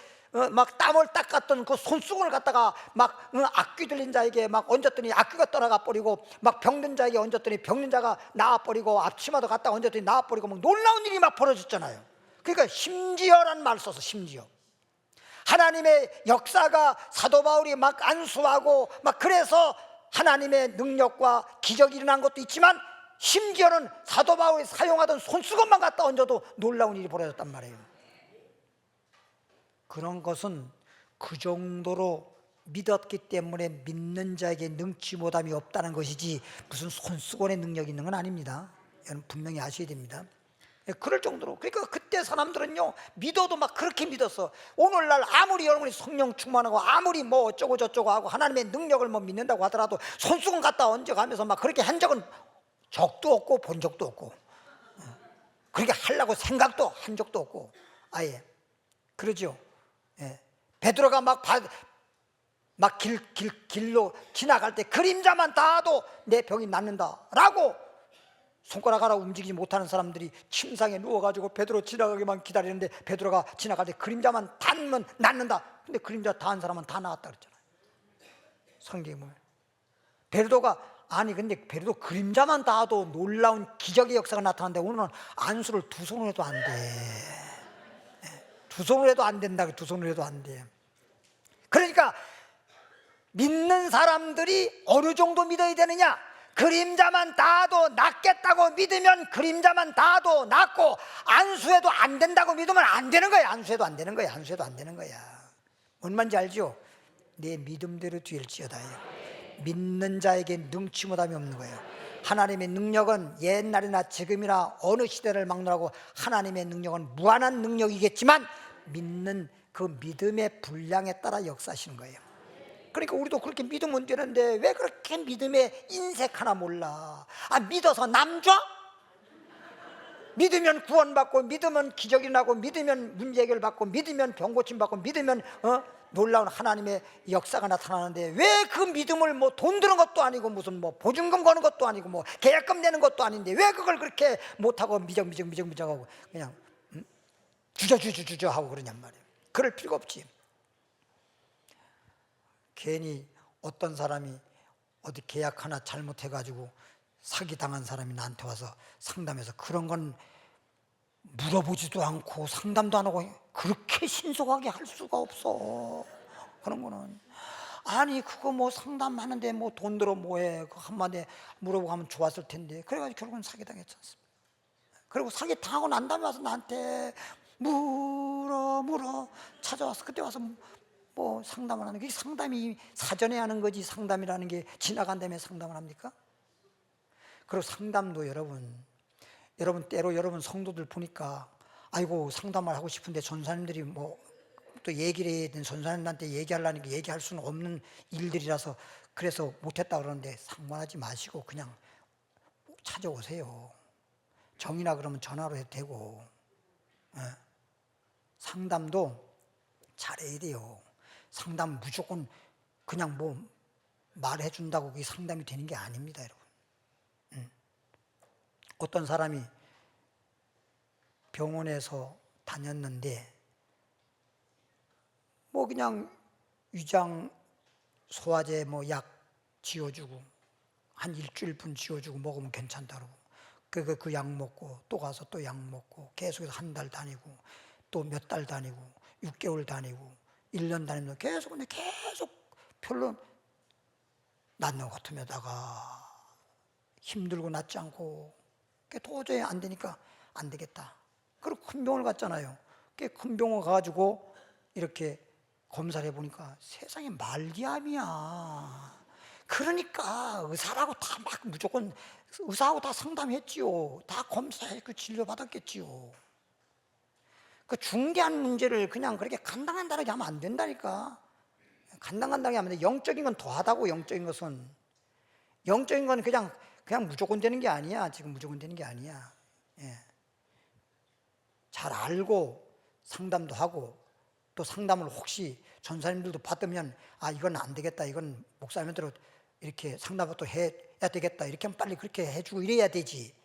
막 땀을 닦았던 그 손수건을 갖다가 막 악귀 들린 자에게 막 얹었더니 악귀가 떠나가 버리고, 막 병든 자에게 얹었더니 병든 자가 나아 버리고, 앞치마도 갖다가 얹었더니 나아 버리고, 막 놀라운 일이 막 벌어졌잖아요. 그러니까 심지어란 말 써서, 심지어 하나님의 역사가 사도 바울이 막 안수하고 막 그래서 하나님의 능력과 기적이 일어난 것도 있지만, 심지어는 사도 바울이 사용하던 손수건만 갖다 얹어도 놀라운 일이 벌어졌단 말이에요. 그런 것은 그 정도로 믿었기 때문에 믿는 자에게 능치 못함이 없다는 것이지 무슨 손수건의 능력이 있는 건 아닙니다. 여러분 분명히 아셔야 됩니다. 그럴 정도로, 그러니까 그때 사람들은요 믿어도 막 그렇게 믿었어. 오늘날 아무리 여러분이 성령 충만하고 아무리 뭐 어쩌고 저쩌고 하고 하나님의 능력을 뭐 믿는다고 하더라도 손수건 갖다 얹어가면서 막 그렇게 한 적은 적도 없고 본 적도 없고, 그렇게 하려고 생각도 한 적도 없고, 아예 그러죠. 베드로가 길로 지나갈 때 그림자만 닿아도 내 병이 낫는다라고, 손가락 하나 움직이지 못하는 사람들이 침상에 누워가지고 베드로 지나가기만 기다리는데, 베드로가 지나갈 때 그림자만 닿으면 낫는다. 근데 그림자 닿은 사람은 다 나았다 그랬잖아요. 성경에 보면 베드로가, 아니 근데 베드로 그림자만 닿아도 놀라운 기적의 역사가 나타나는데 오늘은 안수를 두 손으로 해도 안 돼. 두 손으로 해도 안 된다. 두 손으로 해도 안 돼. 그러니까 믿는 사람들이 어느 정도 믿어야 되느냐? 그림자만 닿아도 낫겠다고 믿으면 그림자만 닿아도 낫고, 안수해도 안 된다고 믿으면 안 되는 거야. 안수해도 안 되는 거야. 안수해도 안 되는 거야. 뭔 말인지 알죠? 내 믿음대로 될지어다요. 믿는 자에게 능치 못함이 없는 거예요. 하나님의 능력은 옛날이나 지금이나 어느 시대를 막론하고 하나님의 능력은 무한한 능력이겠지만 믿는 그 믿음의 분량에 따라 역사하시는 거예요. 그러니까 우리도 그렇게 믿으면 되는데 왜 그렇게 믿음의 인색 하나 몰라? 믿어서 남 줘? 믿으면 구원받고, 믿으면 기적이 나고, 믿으면 문제 해결받고, 믿으면 병 고침 받고, 믿으면 놀라운 하나님의 역사가 나타나는데 왜 그 믿음을 뭐 돈 드는 것도 아니고 무슨 뭐 보증금 거는 것도 아니고 뭐 계약금 내는 것도 아닌데 왜 그걸 그렇게 못하고 미적하고 그냥 주저 하고 그러냔 말이에요. 그럴 필요가 없지. 괜히 어떤 사람이 어디 계약 하나 잘못해가지고 사기당한 사람이 나한테 와서 상담해서 그런 건 물어보지도 않고 상담도 안 하고 그렇게 신속하게 할 수가 없어. 그런 거는 아니 그거 뭐 상담하는데 뭐 돈 들어 뭐해, 그 한마디 물어보고 하면 좋았을 텐데 그래가지고 결국은 사기당했지 않습니까? 그리고 사기당하고 난 다음에 와서 나한테 물어 찾아와서 그때 와서 뭐 상담을 하는 게, 상담이 사전에 하는 거지 상담이라는 게 지나간 다음에 상담을 합니까? 그리고 상담도 여러분 때로 여러분 성도들 보니까 아이고 상담을 하고 싶은데 전사님들이 뭐 또 얘기를 해야 되는, 전사님한테 얘기하려는 게 얘기할 수는 없는 일들이라서 그래서 못했다 그러는데 상관하지 마시고 그냥 찾아오세요. 정이나 그러면 전화로 해도 되고. 상담도 잘해야 돼요. 상담 무조건 그냥 뭐 말해준다고 그게 상담이 되는 게 아닙니다, 여러분. 어떤 사람이 병원에서 다녔는데 뭐 그냥 위장 소화제 뭐 약 지어주고 한 일주일분 지어주고 먹으면 괜찮다고 그 약 먹고 또 가서 또 약 먹고 계속해서 한 달 다니고 또 몇 달 다니고 6개월 다니고 1년 다니면서 계속 별로 낫는 것 같으면다가 힘들고 낫지 않고 도저히 안 되니까 안 되겠다. 그리고 큰 병원을 갔잖아요. 큰 병원 가가지고 이렇게 검사를 해보니까 세상에 말기암이야. 그러니까 의사라고 다 막 무조건 의사하고 다 상담했지요. 다 검사했고 진료받았겠지요. 그 중대한 문제를 그냥 그렇게 간당간당하게 하면 안 된다니까. 간당간당하게 하면 돼. 영적인 건 더하다고. 영적인 건 그냥 무조건 되는 게 아니야. 지금 무조건 되는 게 아니야. 예. 잘 알고 상담도 하고 또 상담을 혹시 전사님들도 받으면 이건 안 되겠다, 이건 목사님들로 이렇게 상담을 또 해야 되겠다, 이렇게 하면 빨리 그렇게 해주고 이래야 되지.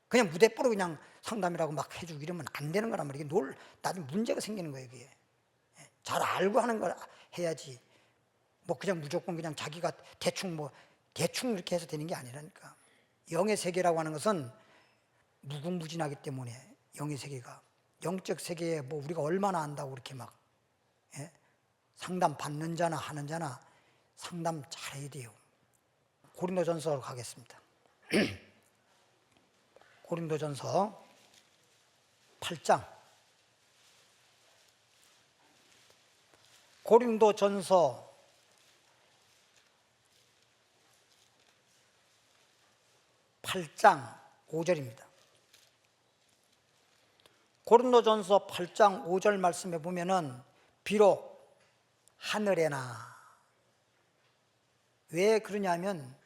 그냥 무대뽀로 그냥 상담이라고 막 해주고 이러면 안 되는 거란 말이야. 이게 나중에 문제가 생기는 거예요, 이게. 잘 알고 하는 걸 해야지. 뭐 그냥 무조건 그냥 자기가 대충 이렇게 해서 되는 게 아니라니까. 영의 세계라고 하는 것은 무궁무진하기 때문에 영의 세계가, 영적 세계에 뭐 우리가 얼마나 안다고 그렇게 막 상담 받는 자나 하는 자나 상담 잘해야 돼요. 고린도전서로 가겠습니다. 고린도전서 8장. 고린도전서 8장 5절입니다. 고린도전서 8장 5절 말씀에 보면은 비록 하늘에나, 왜 그러냐면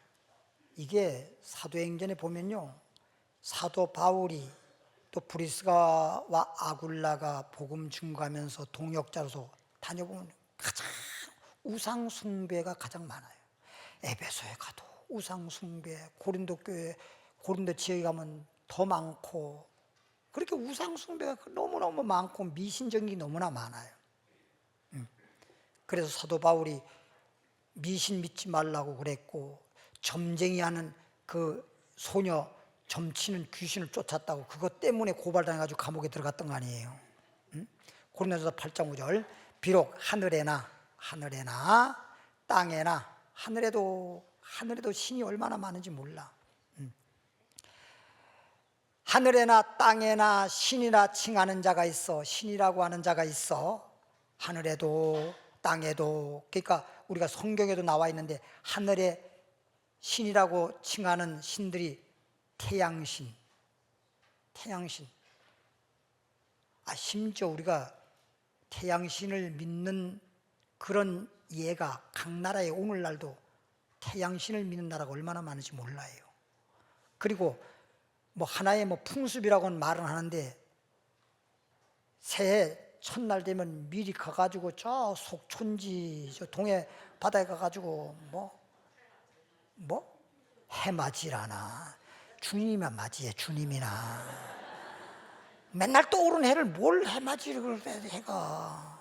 이게 사도행전에 보면요, 사도 바울이 또 브리스가와 아굴라가 복음 증거하면서 동역자로서 다녀보면 가장 우상 숭배가 가장 많아요. 에베소에 가도 우상 숭배, 고린도 교회, 고린도 지역에 가면 더 많고, 그렇게 우상 숭배가 너무너무 많고 미신적인 게 너무나 많아요. 그래서 사도 바울이 미신 믿지 말라고 그랬고, 점쟁이 하는 그 소녀, 점치는 귀신을 쫓았다고 그것 때문에 고발당해가지고 감옥에 들어갔던 거 아니에요. 고린도전서 8장 5절. 비록 하늘에나 땅에나, 하늘에도 신이 얼마나 많은지 몰라. 하늘에나 땅에나 신이라 칭하는 자가 있어. 신이라고 하는 자가 있어. 하늘에도 땅에도. 그러니까 우리가 성경에도 나와 있는데 하늘에 신이라고 칭하는 신들이 태양신, 심지어 우리가 태양신을 믿는 그런 예가 각 나라에 오늘날도 태양신을 믿는 나라가 얼마나 많은지 몰라요. 그리고 뭐 하나의 뭐 풍습이라고는 말은 하는데 새해 첫날 되면 미리 가가지고 저 속촌지 저 동해 바다에 가가지고 해 맞이라나 주님이만 맞이해. 주님이나 맨날 떠오르는 해를 뭘 해 맞이를 그래 해가.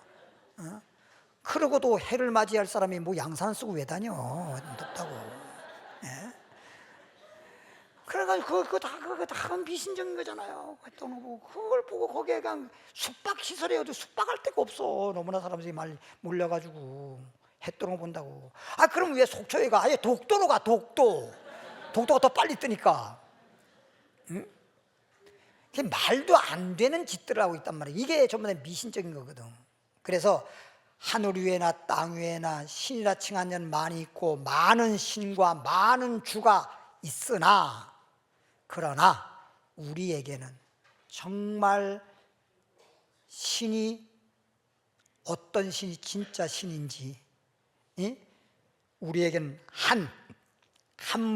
그러고도 해를 맞이할 사람이 뭐 양산 쓰고 왜 다녀? 덥다고. 예? 그래가지고 그거 다 미신적인 거잖아요. 그걸 보고 거기에 그냥 숙박 시설이어도 숙박할 데가 없어. 너무나 사람들이 몰려가지고 해 뜨는 거 본다고. 그럼 왜 속초에 가? 아예 독도로 가. 독도가 더 빨리 뜨니까. 응? 말도 안 되는 짓들을 하고 있단 말이에요. 이게 전부 다 미신적인 거거든. 그래서 하늘 위에나 땅 위에나 신이라 칭한 자는 많이 있고 많은 신과 많은 주가 있으나 그러나 우리에게는 정말 신이 어떤 신이 진짜 신인지 우리에게는 한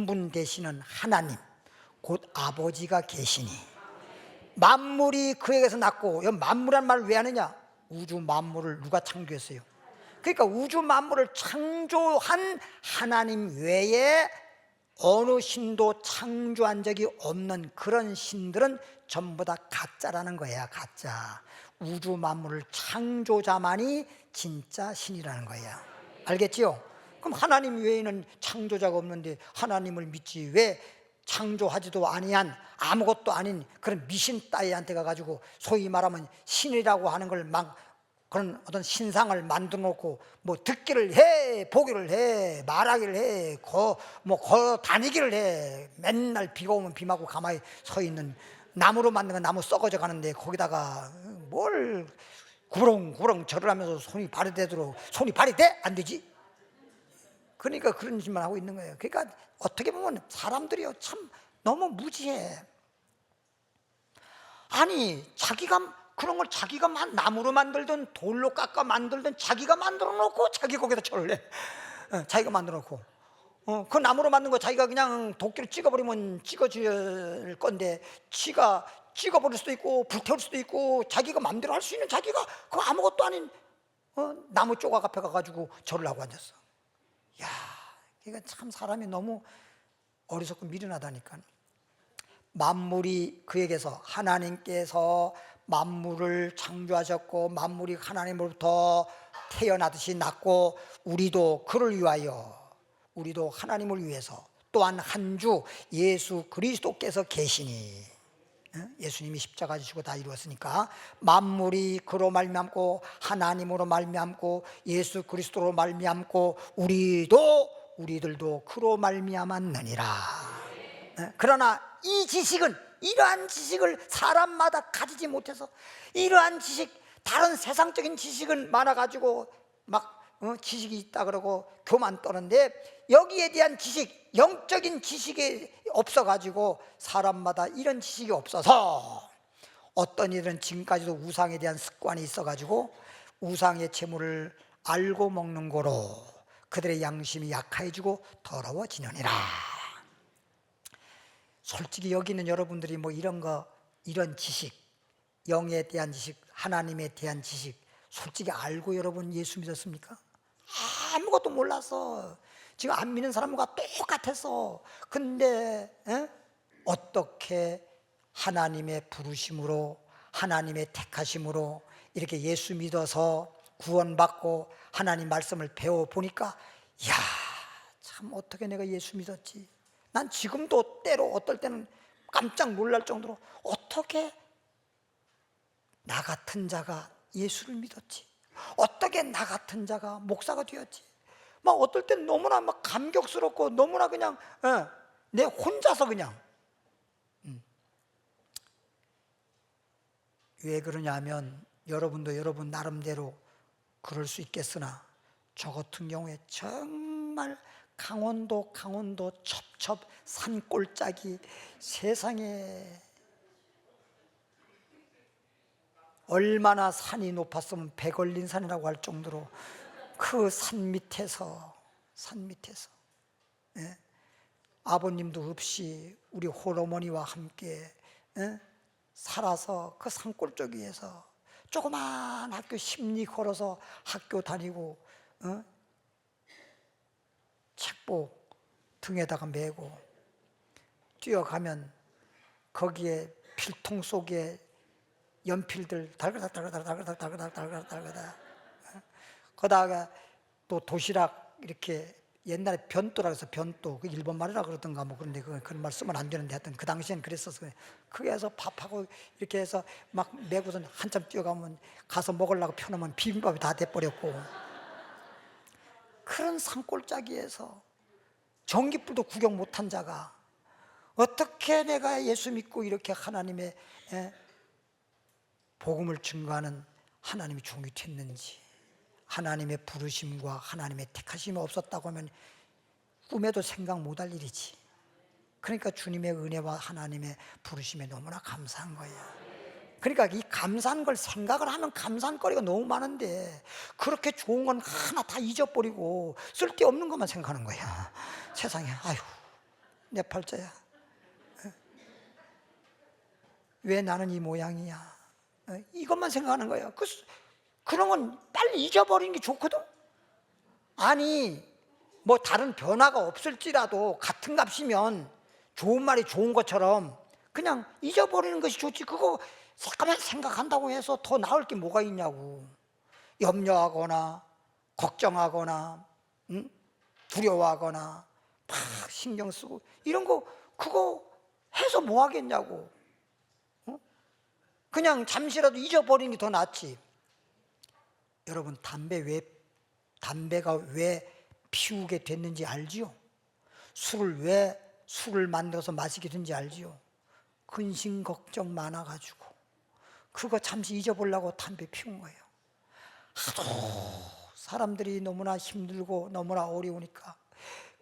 분 되시는 하나님 곧 아버지가 계시니 만물이 그에게서 났고 여기 만물이란 말을 왜 하느냐? 우주 만물을 누가 창조했어요? 그러니까 우주 만물을 창조한 하나님 외에 어느 신도 창조한 적이 없는 그런 신들은 전부 다 가짜라는 거야. 가짜. 우주 만물을 창조자만이 진짜 신이라는 거야. 알겠지요? 그럼 하나님 외에는 창조자가 없는데 하나님을 믿지 왜 창조하지도 아니한 아무것도 아닌 그런 미신 따위한테 가가지고 소위 말하면 신이라고 하는 걸 막 그런 어떤 신상을 만들어 놓고 뭐 듣기를 해, 보기를 해, 말하기를 해, 다니기를 해. 맨날 비가 오면 비 맞고 가만히 서 있는 나무로 만든 건 나무 썩어져 가는데 거기다가 뭘 구부렁구부렁 절을 하면서 손이 발이 되도록 손이 발이 돼? 안 되지? 그러니까 그런 짓만 하고 있는 거예요. 그러니까 어떻게 보면 사람들이요 참 너무 무지해. 아니 자기가 그런 걸 자기가 나무로 만들든 돌로 깎아 만들든 자기가 만들어 놓고 자기 거기다 절을 해. 자기가 만들어 놓고 그 나무로 만든 거 자기가 그냥 도끼로 찍어버리면 찍어질 건데 지가 찍어버릴 수도 있고 불태울 수도 있고 자기가 마음대로 할 수 있는 자기가 그 아무것도 아닌 나무 조각 앞에 가가지고 절을 하고 앉았어. 야, 이거 참 사람이 너무 어리석고 미련하다니까. 만물이 그에게서 하나님께서 만물을 창조하셨고 만물이 하나님으로부터 태어나듯이 났고 우리도 그를 위하여 우리도 하나님을 위해서 또한 한 주 예수 그리스도께서 계시니 예수님이 십자가 지시고 다 이루었으니까 만물이 그로 말미암고 하나님으로 말미암고 예수 그리스도로 말미암고 우리들도 그로 말미암았느니라. 그러나 이 지식은 이러한 지식을 사람마다 가지지 못해서 이러한 지식 다른 세상적인 지식은 많아가지고 막 지식이 있다 그러고 교만 떠는데 여기에 대한 지식 영적인 지식이 없어가지고 사람마다 이런 지식이 없어서 어떤 이들은 지금까지도 우상에 대한 습관이 있어가지고 우상의 재물을 알고 먹는 거로 그들의 양심이 약해지고 더러워지느니라. 솔직히 여기 있는 여러분들이 뭐 이런 지식, 영에 대한 지식, 하나님에 대한 지식 솔직히 알고 여러분 예수 믿었습니까? 아무것도 몰라서 지금 안 믿는 사람과 똑같았어. 근데 어떻게 하나님의 부르심으로 하나님의 택하심으로 이렇게 예수 믿어서 구원받고 하나님 말씀을 배워보니까 야, 참 어떻게 내가 예수 믿었지. 난 지금도 때로 어떨 때는 깜짝 놀랄 정도로 어떻게 나 같은 자가 예수를 믿었지. 어떻게 나 같은 자가 목사가 되었지. 막 어떨 땐 너무나 막 감격스럽고 너무나 그냥 내 혼자서 그냥 왜 그러냐 하면 여러분도 여러분 나름대로 그럴 수 있겠으나 저 같은 경우에 정말 강원도 첩첩 산골짜기, 세상에 얼마나 산이 높았으면 백얼린산이라고 할 정도로 그 산 밑에서 예? 아버님도 없이 우리 홀어머니와 함께 살아서 그 산골짜기에서 조그만 학교 10리 걸어서 학교 다니고 책복 등에다가 메고 뛰어가면 거기에 필통 속에 연필들 달그닥 거다가 또 도시락 이렇게 옛날에 변또라 해서 변또 그 일본 말이라 그러던가 뭐 그런데 그런 말 쓰면 안 되는데 하여튼 그 당시엔 그랬었어요. 그게 해서 밥하고 이렇게 해서 막 메고선 한참 뛰어가면 가서 먹으려고 펴놓으면 비빔밥이 다 돼버렸고 그런 산골짜기에서 전깃불도 구경 못한 자가 어떻게 내가 예수 믿고 이렇게 하나님의 복음을 증거하는 하나님이 종이 됐는지, 하나님의 부르심과 하나님의 택하심이 없었다고 하면 꿈에도 생각 못할 일이지. 그러니까 주님의 은혜와 하나님의 부르심에 너무나 감사한 거야. 그러니까 이 감사한 걸 생각을 하면 감사한 거리가 너무 많은데 그렇게 좋은 건 하나 다 잊어버리고 쓸데없는 것만 생각하는 거야. 세상에, 아휴 내 팔자야, 왜 나는 이 모양이야, 이것만 생각하는 거야. 그런 건 빨리 잊어버리는 게 좋거든. 아니 뭐 다른 변화가 없을지라도 같은 값이면 좋은 말이 좋은 것처럼 그냥 잊어버리는 것이 좋지. 그거 잠깐만 생각한다고 해서 더 나을 게 뭐가 있냐고. 염려하거나 걱정하거나 두려워하거나 막 신경 쓰고 이런 거 그거 해서 뭐 하겠냐고. 그냥 잠시라도 잊어버리는 게 더 낫지. 여러분 담배가 왜 피우게 됐는지 알지요? 술을 만들어서 마시게 된지 알지요? 근심 걱정 많아가지고 그거 잠시 잊어보려고 담배 피운 거예요. 하도 사람들이 너무나 힘들고 너무나 어려우니까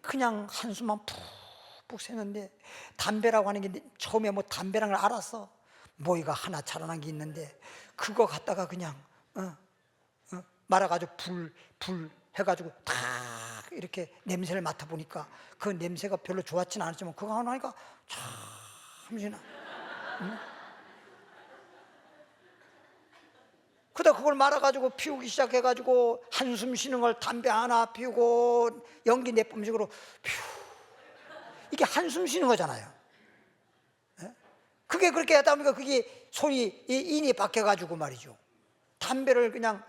그냥 한숨만 푹푹 새는데 담배라고 하는 게 처음에 뭐 담배라는 걸 알았어. 모이가 하나 자라난 게 있는데 그거 갖다가 그냥 말아가지고 불 해가지고 탁 이렇게 냄새를 맡아보니까 그 냄새가 별로 좋았지는 않았지만 그거 하나 하니까 참시나 그러다 그걸 말아가지고 피우기 시작해가지고 한숨 쉬는 걸 담배 하나 피우고 연기 내뿜식으로 이게 한숨 쉬는 거잖아요. 그게 그렇게 하다 보니까 그게 손이 인이 박혀가지고 말이죠. 담배를 그냥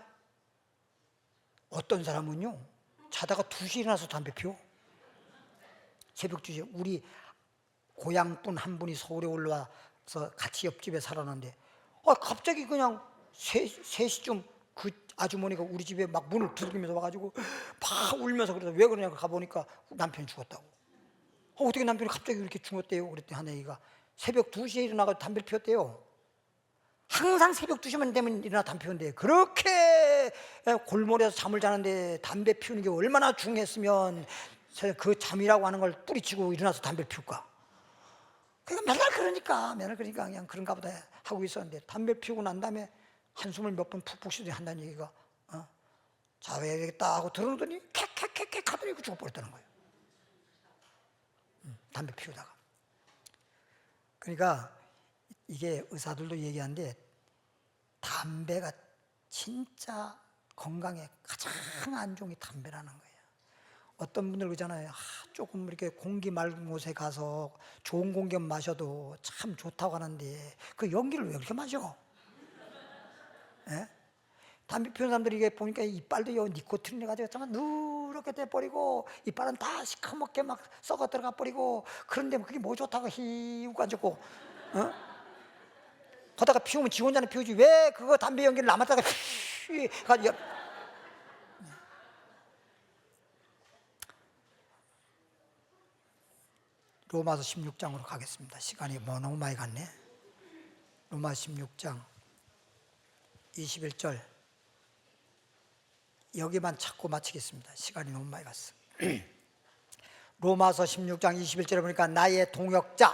어떤 사람은요 자다가 2시에 일어나서 담배 피워. 새벽 2시에 우리 고향분 한 분이 서울에 올라와서 같이 옆집에 살았는데 갑자기 그냥 3시쯤 그 아주머니가 우리 집에 막 문을 두드리면서 와가지고 막 울면서 그래서 왜 그러냐고 가보니까 남편이 죽었다고. 어떻게 남편이 갑자기 이렇게 죽었대요? 그랬더니 한 애기가 새벽 2시에 일어나서 담배를 피웠대요. 항상 새벽 2시만 되면 일어나 담배 피우는데 그렇게 골머리에서 잠을 자는데 담배 피우는 게 얼마나 중요했으면 그 잠이라고 하는 걸 뿌리치고 일어나서 담배를 피울까. 그러니까 맨날 그러니까 그냥 그런가 보다 하고 있었는데 담배 피우고 난 다음에 한숨을 몇 번 푹푹 쉬더니 한다는 얘기가 자야겠다 하고 들어오더니 캣캣캣캣 하더니 죽어버렸다는 거예요. 담배 피우다가. 그러니까 이게 의사들도 얘기하는데 담배가 진짜 건강에 가장 안 좋은 게 담배라는 거예요. 어떤 분들 그러잖아요. 조금 이렇게 공기 맑은 곳에 가서 좋은 공기 마셔도 참 좋다고 하는데 그 연기를 왜 그렇게 마셔? 예? 담배 피우는 사람들이 이게 보니까 이빨도 니코틴이 가지고 정말 누렇게 돼버리고 이빨은 다 시커멓게 막 썩어 들어가 버리고 그런데 그게 뭐 좋다고 희우고 앉았고 거다가 피우면 지 혼자는 피우지 왜 그거 담배 연기를 남았다가 가지고 로마서 16장으로 가겠습니다. 시간이 너무 많이 갔네. 로마 16장 21절 여기만 찾고 마치겠습니다. 시간이 너무 많이 갔어. 로마서 16장 21절에 보니까 나의 동역자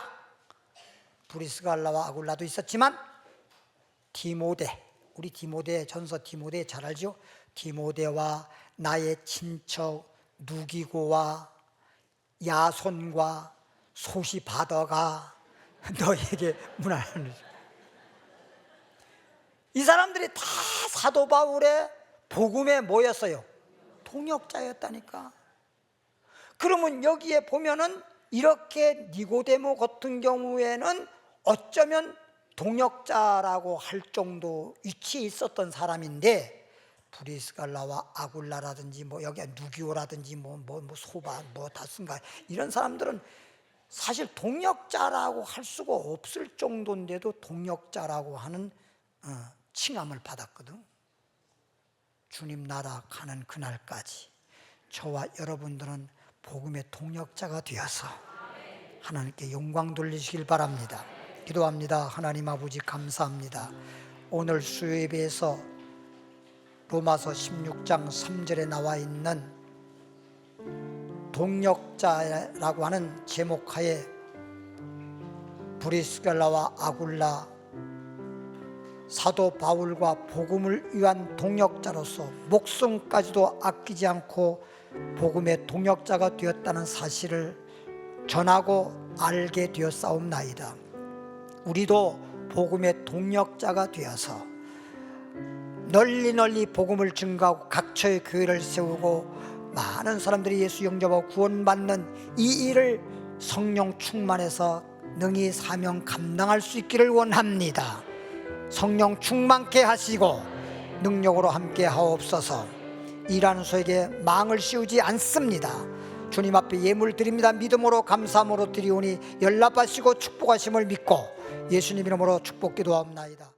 브리스갈라와 아굴라도 있었지만 디모데, 우리 디모데 전서 디모데 잘 알죠? 디모데와 나의 친척 누기고와 야손과 소시바더가 너에게 문안을. 이 사람들이 다 사도 바울의 복음에 뭐였어요? 동역자였다니까. 그러면 여기에 보면은 이렇게 니고데모 같은 경우에는 어쩌면 동역자라고 할 정도 위치에 있었던 사람인데, 브리스갈라와 아굴라라든지 뭐 여기 누기오라든지 뭐 소바 뭐 다슨가 이런 사람들은 사실 동역자라고 할 수가 없을 정도인데도 동역자라고 하는 칭함을 받았거든. 주님 나라 가는 그날까지 저와 여러분들은 복음의 동역자가 되어서 하나님께 영광 돌리시길 바랍니다. 기도합니다. 하나님 아버지 감사합니다. 오늘 수요예배에서 로마서 16장 3절에 나와 있는 동역자라고 하는 제목하에 브리스갈라와 아굴라 사도 바울과 복음을 위한 동역자로서 목숨까지도 아끼지 않고 복음의 동역자가 되었다는 사실을 전하고 알게 되었사옵나이다. 우리도 복음의 동역자가 되어서 널리 복음을 증거하고 각처의 교회를 세우고 많은 사람들이 예수 영접하고 구원받는 이 일을 성령 충만해서 능히 사명 감당할 수 있기를 원합니다. 성령 충만케 하시고 능력으로 함께 하옵소서. 일하는 소에게 망을 씌우지 않습니다. 주님 앞에 예물 드립니다. 믿음으로 감사함으로 드리오니 연락하시고 축복하심을 믿고 예수님 이름으로 축복 기도하옵나이다.